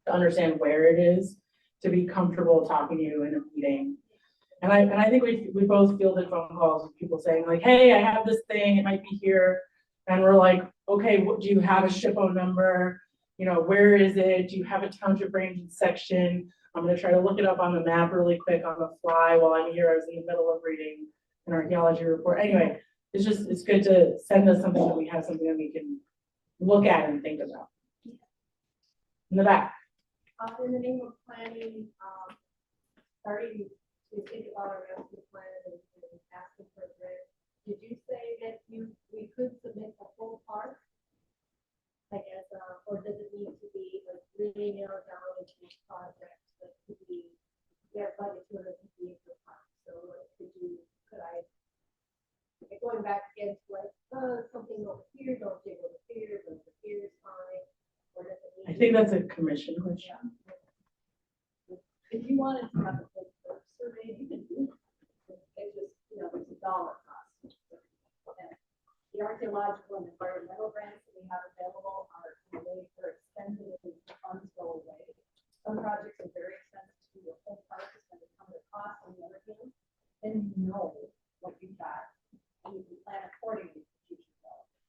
to understand where it is, to be comfortable talking to you in a meeting. And I think we both fielded phone calls with people saying like, hey, I have this thing, it might be here. And we're like, okay, do you have a SHPO number? Where is it? Do you have a township range and section? I'm going to try to look it up on the map really quick on the fly while I'm here. I was in the middle of reading an archaeology report. Anyway, it's good to send us something that we have something that we can look at and think about. In the back. In the name of planning, starting to think about our master plan and asking for a grant, did you say that we could submit a full park? I guess, or does it need to be like really narrowed down into each project that could be, we have budget 250 acre park. So could I, going back against like, something over here, don't dig over here, but over here is fine. Or does it need I think that's a commission question. If you wanted to have a full survey, you can do it. It's just, there's a dollar cost. And the archaeological and environmental grants that we have available are way for expensive and the funds go away. Some projects are very expensive to do. A whole park is going to come at a cost. On the other hand, then you know what you've got and you can plan accordingly for future development.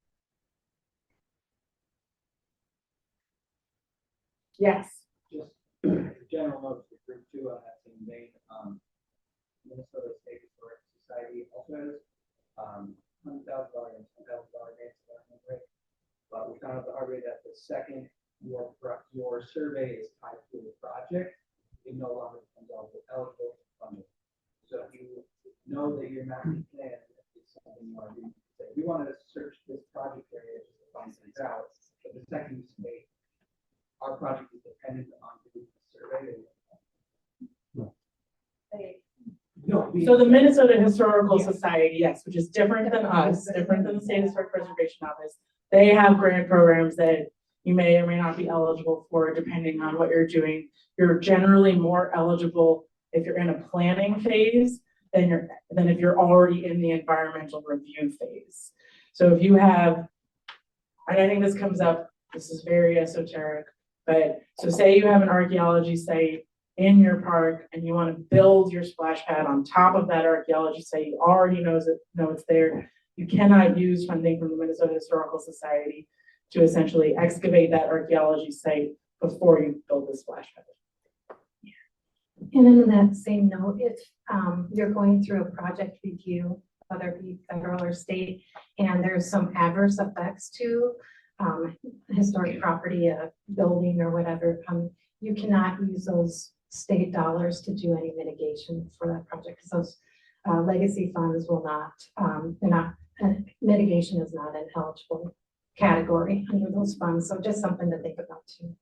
Yes. Just general notes for group 2 on that same vein. Minnesota State Historic Society also has $100,000 and $2,000 grants, but we found out the hard way that the second your survey is tied to a wanted to search this project area just to find things out, but the second you say our project is dependent on doing the survey. No. So the Minnesota Historical Society, yes, which is different than us, different than the State Historic Preservation Office. They have grant programs that you may or may not be eligible for depending on what you're doing. You're generally more eligible if you're in a planning phase than if you're already in the environmental review phase. So if you have, and I think this comes up, this is very esoteric, but so say you have an archaeology site in your park and you want to build your splash pad on top of that archaeology site, you already know it's there. You cannot use funding from the Minnesota Historical Society to essentially excavate that archaeology site before you build the splash pad. And then in that same note, if you're going through a project review, whether it be federal or state, and there's some adverse effects to historic property, a building or whatever, you cannot use those state dollars to do any mitigation for that project, because those legacy funds will not, mitigation is not an eligible category under those funds. So just something to think about too.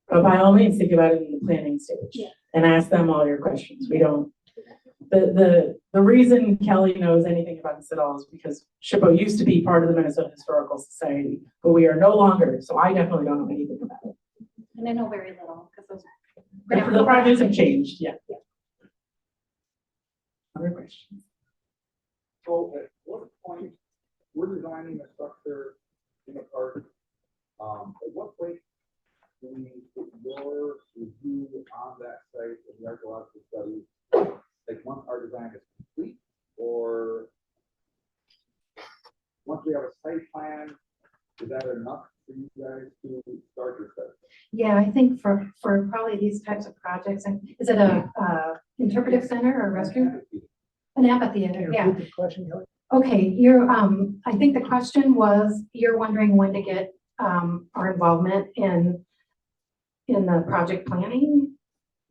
But by all means, think about it in the planning stage and ask them all your questions. We don't, the reason Kelly knows anything about this at all is because SHPO used to be part of the Minnesota Historical Society, but we are no longer. So I definitely don't know anything about it. And I know very little because those The projects have changed, yeah. Other questions? So at what point, we're designing a structure in a park, at what point do we put your review on that site in the archaeological study, like once our design is complete, or once we have a site plan, is that enough for you guys to start your study? Yeah, I think for probably these types of projects, and is it a interpretive center or restroom? An amphitheater, yeah. Good question, Kelly. Okay, I think the question was, you're wondering when to get our involvement in the project planning?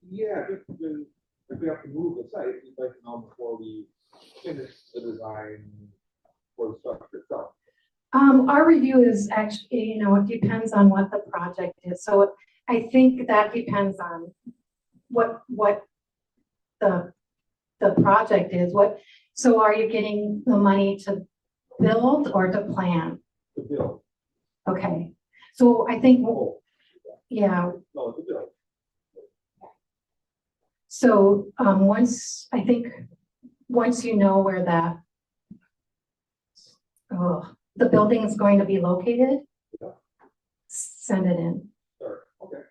Yeah, if we have to move the site, we'd like to know before we finish the design for the structure itself. Our review is actually, it depends on what the project is. So I think that depends on what the project is. So are you getting the money to build or to plan? To build. Okay. So I think, yeah. No, to build. So once you know where the building is going to be located, send it in. Sure. Okay.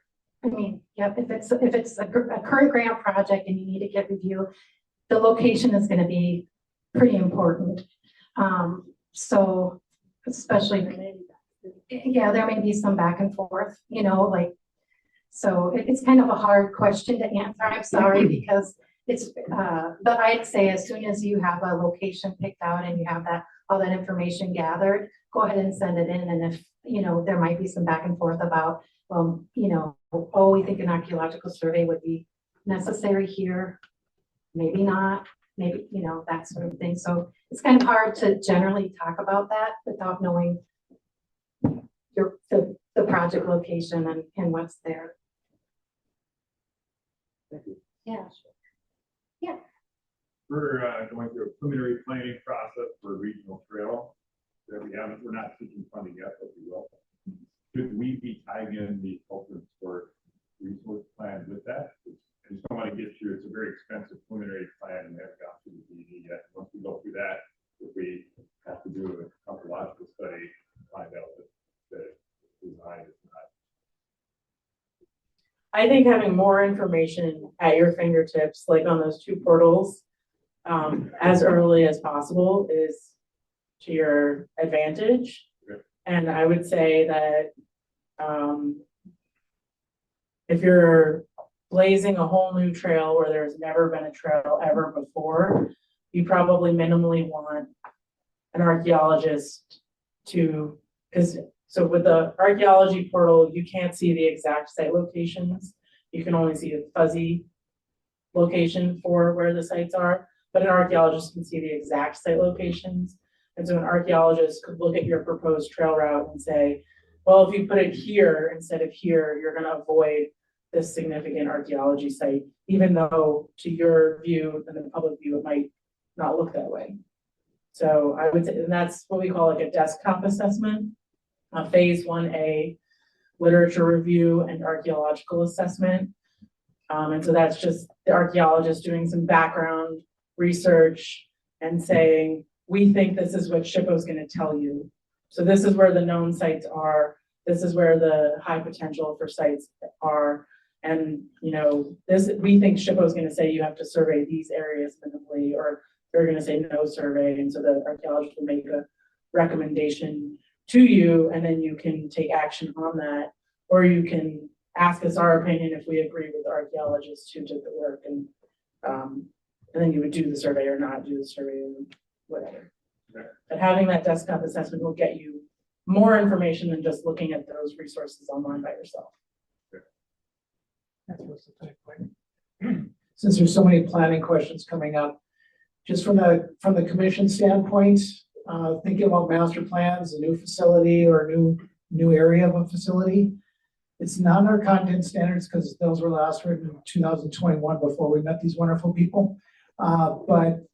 I mean, yep, if it's a current grant project and you need to get review, the location is going to be pretty important. So especially, yeah, there may be some back and forth, so it's kind of a hard question to answer. I'm sorry, because but I'd say as soon as you have a location picked out and you have all that information gathered, go ahead and send it in. And if, there might be some back and forth about, we think an archaeological survey would be necessary here. Maybe not, maybe, that sort of thing. So it's kind of hard to generally talk about that without knowing the project location and what's there. Thank you. Yeah. Yeah. We're going through a preliminary planning process for a regional trail that we're not seeking funding yet, but we will. Should we be tying in the cultural historic resource plan with that? I just don't want to get you, it's a very expensive preliminary plan and we haven't gone through the DD yet. Once we go through that, if we have to do a archaeological study, find out that the design is not. I think having more information at your fingertips, like on those two portals, as early as possible is to your advantage. Okay. And I would say that if you're blazing a whole new trail where there's never been a trail ever before, you probably minimally want an archaeologist to, so with the archaeology portal, you can't see the exact site locations. You can only see a fuzzy location for where the sites are. but an archaeologist can see the exact site locations. And so an archaeologist could look at your proposed trail route and say, well, if you put it here instead of here, you're gonna avoid this significant archaeology site, even though to your view and the public view, it might not look that way. So I would say, and that's what we call like a desktop assessment, a phase 1A literature review and archaeological assessment. And so that's just the archaeologist doing some background research and saying, we think this is what SHPO is going to tell you. So this is where the known sites are. This is where the high potential for sites are. And, you know, this, we think SHPO is going to say you have to survey these areas minimally, or they're going to say no survey. And so the archaeologist will make a recommendation to you, and then you can take action on that, or you can ask us our opinion if we agree with the archaeologists who did the work, and then you would do the survey or not do the survey, or whatever. Okay. But having that desktop assessment will get you more information than just looking at those resources online by yourself. That's what's the type point. Since there's so many planning questions coming up, just from the commission standpoint, thinking about master plans, a new facility or a new area of a facility, it's not in our content standards because those were last written in 2021 before we met these wonderful people. But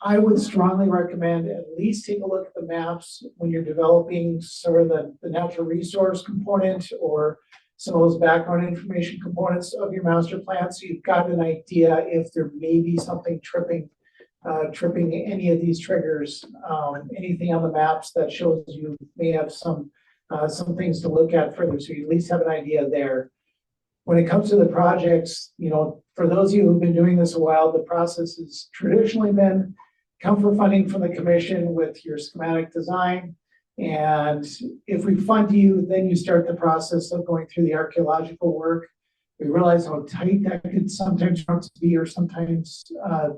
I would strongly recommend at least take a look at the maps when you're developing sort of the natural resource component or some of those background information components of your master plan. So you've got an idea if there may be something tripping any of these triggers, anything on the maps that shows you may have some things to look at further. So you at least have an idea there. When it comes to the projects, you know, for those of you who've been doing this a while, the process has traditionally been come for funding from the commission with your schematic design. And if we fund you, then you start the process of going through the archaeological work. We realize how tight that could sometimes be, or sometimes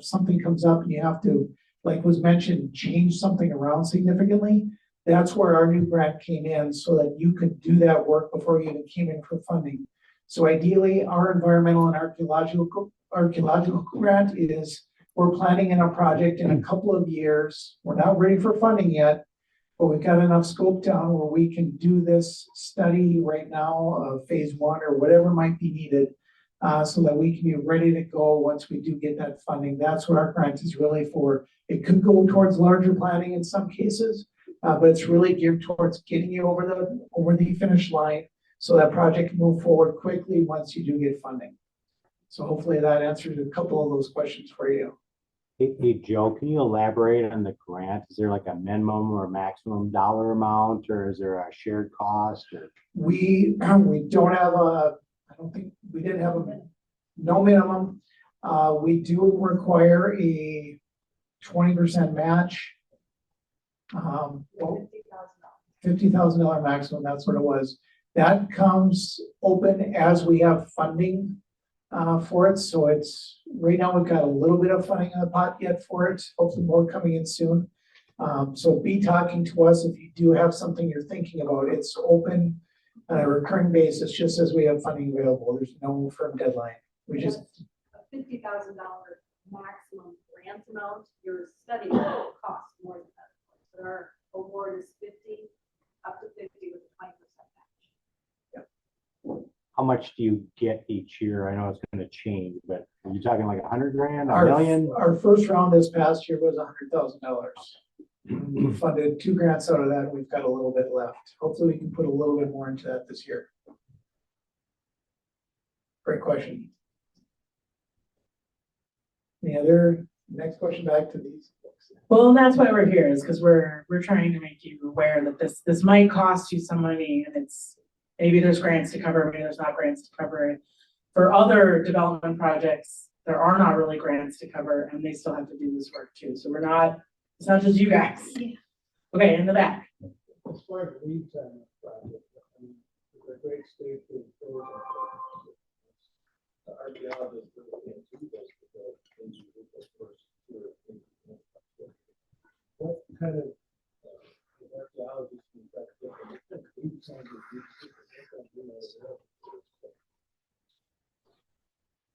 something comes up and you have to, like was mentioned, change something around significantly. That's where our new grant came in, so that you could do that work before you even came in for funding. So ideally, our environmental and archaeological grant is, we're planning in a project in a couple of years. We're not ready for funding yet, but we've got enough scope down where we can do this study right now, phase 1 or whatever might be needed, so that we can be ready to go once we do get that funding. That's what our grant is really for. It could go towards larger planning in some cases, but it's really geared towards getting you over the finish line so that project can move forward quickly once you do get funding. So hopefully that answers a couple of those questions for you. Hey, Joe, can you elaborate on the grant? Is there like a minimum or maximum dollar amount, or is there a shared cost? Or? We don't have I don't think we did have no minimum. We do require a 20% match. $50,000 maximum, that's what it was. That comes open as we have funding for it. So it's right now we've got a little bit of funding in the pot yet for it. Hopefully more coming in soon. So be talking to us if you do have something you're thinking about. It's open on a recurring basis, just as we have funding available. There's no firm deadline. We just a $50,000 maximum grant amount. Your study will cost more than that. So our award is 50 up to 50 with a 20% match. How much do you get each year? I know it's going to change, but are you talking like $100,000, $1 million? Our first round this past year was $100,000. We funded 2 grants out of that, and we've got a little bit left. Hopefully we can put a little bit more into that this year. Great question. Any other, next question back to these folks. Well, that's why we're here, is because we're trying to make you aware that this might cost you some money, and it's maybe there's grants to cover, maybe there's not grants to cover it. For other development projects, there are not really grants to cover, and they still have to do this work too. So it's not just you guys. Okay, in the back. As far as lead time of project, I mean, it's a great state for the archaeologists really can't do this because things are the first year. What kind of archaeologists in fact different lead times of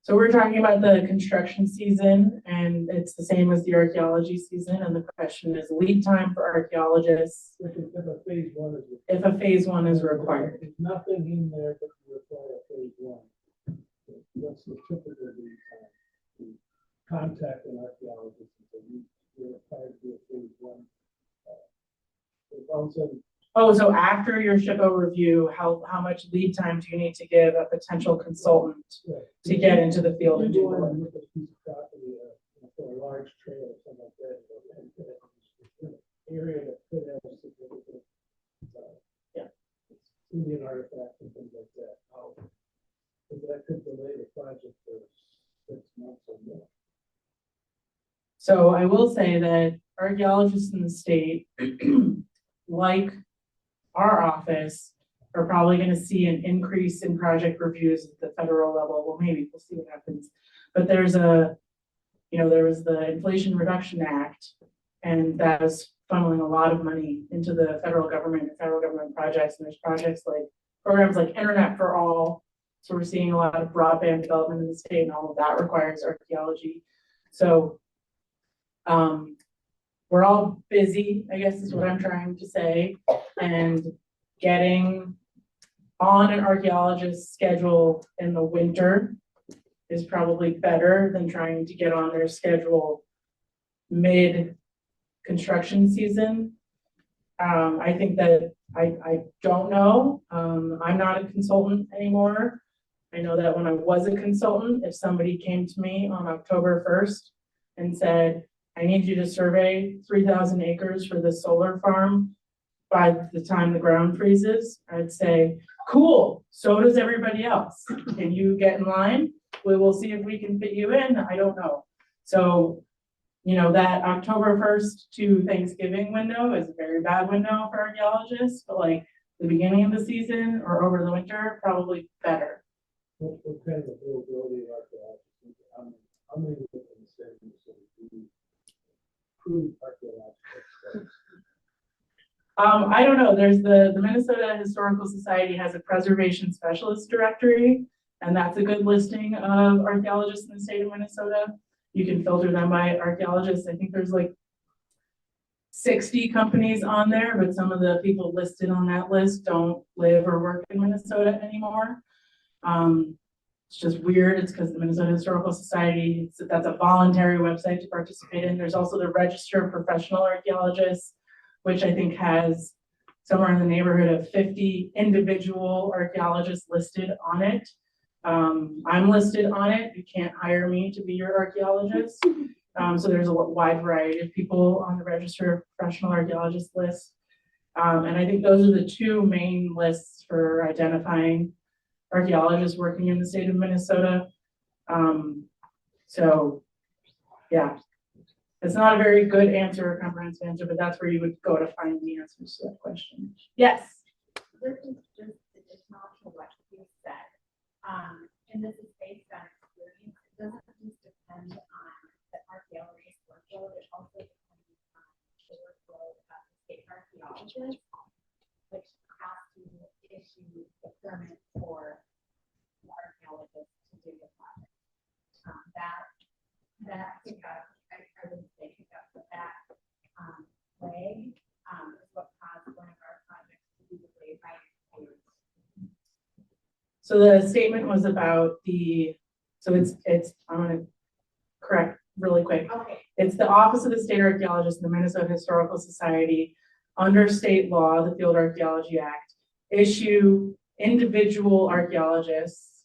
So we're talking about the construction season, and it's the same as the archaeology season, and the question is lead time for archaeologists If a phase one is. if a phase one is required. There's nothing in there that require a phase one. What's the typical lead time? To contact an archaeologist and say, you're required to do a phase one. If all of a sudden, Oh, so after your SHPO review, how much lead time do you need to give a potential consultant to get into the field and do you the want work? to look at a piece of property, for a large trail or something like that, and an area that could have a significant, Yeah. Indian artifacts and things like that. How, that could delay the project for 6 months or more. So I will say that archaeologists in the state, like our office, are probably going to see an increase in project reviews at the federal level. Well, maybe we'll see what happens. But there was the Inflation Reduction Act, and that was funneling a lot of money into the federal government and federal government projects. And there's programs like Internet for All. So we're seeing a lot of broadband development in the state, and all of that requires archaeology. So we're all busy, I guess is what I'm trying to say, and getting on an archaeologist's schedule in the winter is probably better than trying to get on their schedule mid-construction season. I think that I don't know. I'm not a consultant anymore. I know that when I was a consultant, if somebody came to me on October 1st and said, I need you to survey 3,000 acres for this solar farm by the time the ground freezes, I'd say, cool, so does everybody else. Can you get in line? We will see if we can fit you in. I don't know. So, that October 1st to Thanksgiving window is a very bad window for archaeologists, but like the beginning of the season or over the winter, probably better. What kind of availability of archaeologists? How many within the state of Minnesota prove archaeological? I don't know. There's the Minnesota Historical Society has a preservation specialist directory, and that's a good listing of archaeologists in the state of Minnesota. You can filter them by archaeologists. I think there's like 60 companies on there, but some of the people listed on that list don't live or work in Minnesota anymore. It's just weird. It's because the Minnesota Historical Society, that's a voluntary website to participate in. There's also the Register of Professional Archaeologists, which I think has somewhere in the neighborhood of 50 individual archaeologists listed on it. I'm listed on it. You can't hire me to be your archaeologist. So there's a wide variety of people on the Register of Professional Archaeologists list. And I think those are the two main lists for identifying archaeologists working in the state of Minnesota. So yeah, it's not a very good answer or comprehensive answer, but that's where you would go to find the answers to that question. Yes. This is just additional to what you said. And this is based on experience. It doesn't just depend on the archaeologist's workload, it also depends on the workload of the state archaeologist, which has to issue the permit for the archaeologist to do the project. That pickup, I wouldn't say pickup, but that lag is what caused one of our projects to be delayed by years. So the statement was about I'm going to correct really quick. Okay. It's the Office of the State Archaeologist and the Minnesota Historical Society, under state law, the Field Archaeology Act, issue individual archaeologists,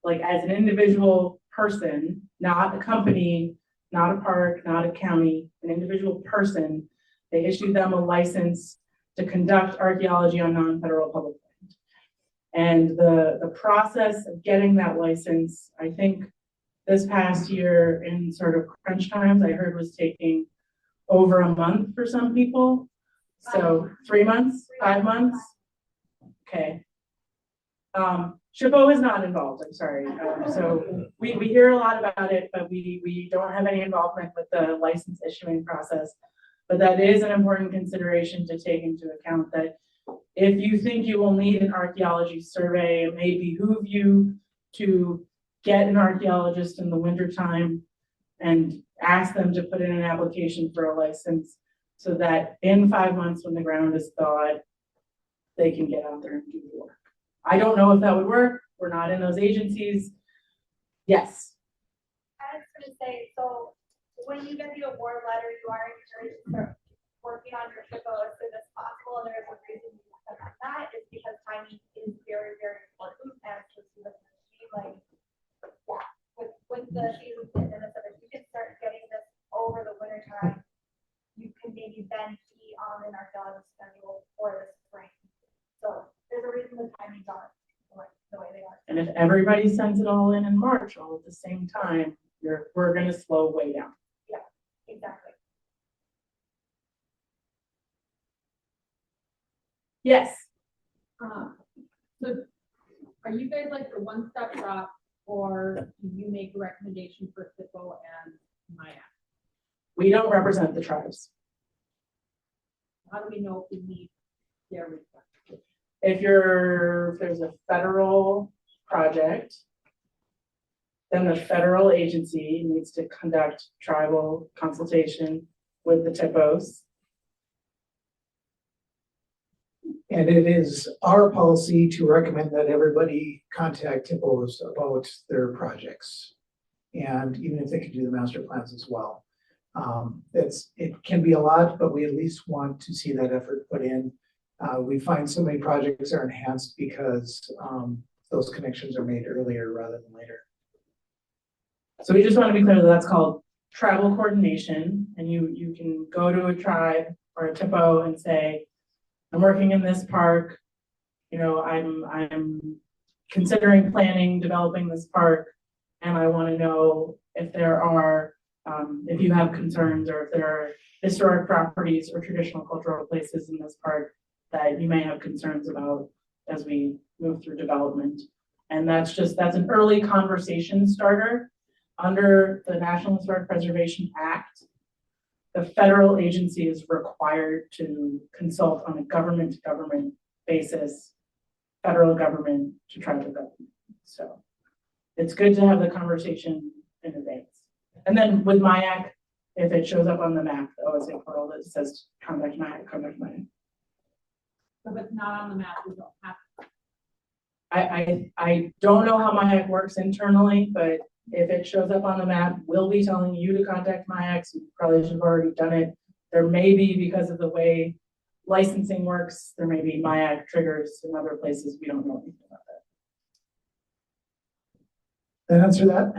like as an individual person, not a company, not a park, not a county, an individual person. They issue them a license to conduct archaeology on non-federal public land. And the process of getting that license, I think this past year in sort of crunch times, I heard was taking over a month for some people. So 3 months, 5 months. Okay. SHPO is not involved, I'm sorry. So we hear a lot about it, but we don't have any involvement with the license issuing process. But that is an important consideration to take into account, that if you think you will need an archaeology survey, it may behoove you to get an archaeologist in the wintertime and ask them to put in an application for a license so that in 5 months when the ground is thawed, they can get out there and do the work. I don't know if that would work. We're not in those agencies. Yes. I was gonna say, so when you get the award letter, you are encouraged to start working on your SHPO as soon as possible. And there is a reason you said that is because timing is very, very important. And to see the like, yeah, with the season in Minnesota, if you can start getting this over the winter time, you can maybe then be on an archeological schedule for the spring. So there's a reason the timings are the way they are. And if everybody sends it all in March, all at the same time, we're going to slow way down. Yeah, exactly. Yes. So are you guys like the one-stop shop, or do you make a recommendation for SHPO and Maya? We don't represent the tribes. How do we know if we need their request? If there's a federal project, then the federal agency needs to conduct tribal consultation with the TIPOs. And it is our policy to recommend that everybody contact TIPOs about their projects. And even if they can do the master plans as well. It can be a lot, but we at least want to see that effort put in. We find so many projects are enhanced because those connections are made earlier rather than later. So we just want to be clear that that's called tribal coordination, and you can go to a tribe or a TIPO and say, I'm working in this park, you know, I'm considering planning, developing this park, and I want to know if there are, if you have concerns or if there are historic properties or traditional cultural places in this park that you may have concerns about as we move through development. And that's an early conversation starter. Under the National Historic Preservation Act, the federal agency is required to consult on a government-to-government basis, federal government to tribal government. So it's good to have the conversation in advance. And then with MIAC, if it shows up on the map, the OSA portal that says contact MIAC, contact MIAC. So if it's not on the map, we don't have to. I don't know how MIAC works internally, but if it shows up on the map, we'll be telling you to contact MIAC. So you probably should have already done it. There may be, because of the way licensing works, there may be MIAC triggers in other places. We don't know anything about that. That answer that?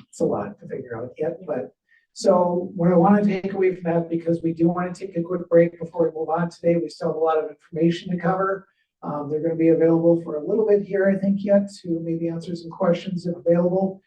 It's a lot to figure out yet, but so what I want to take away from that, because we do want to take a quick break before we move on today, we still have a lot of information to cover. They're going to be available for a little bit here, I think, yet to maybe answer some questions if available.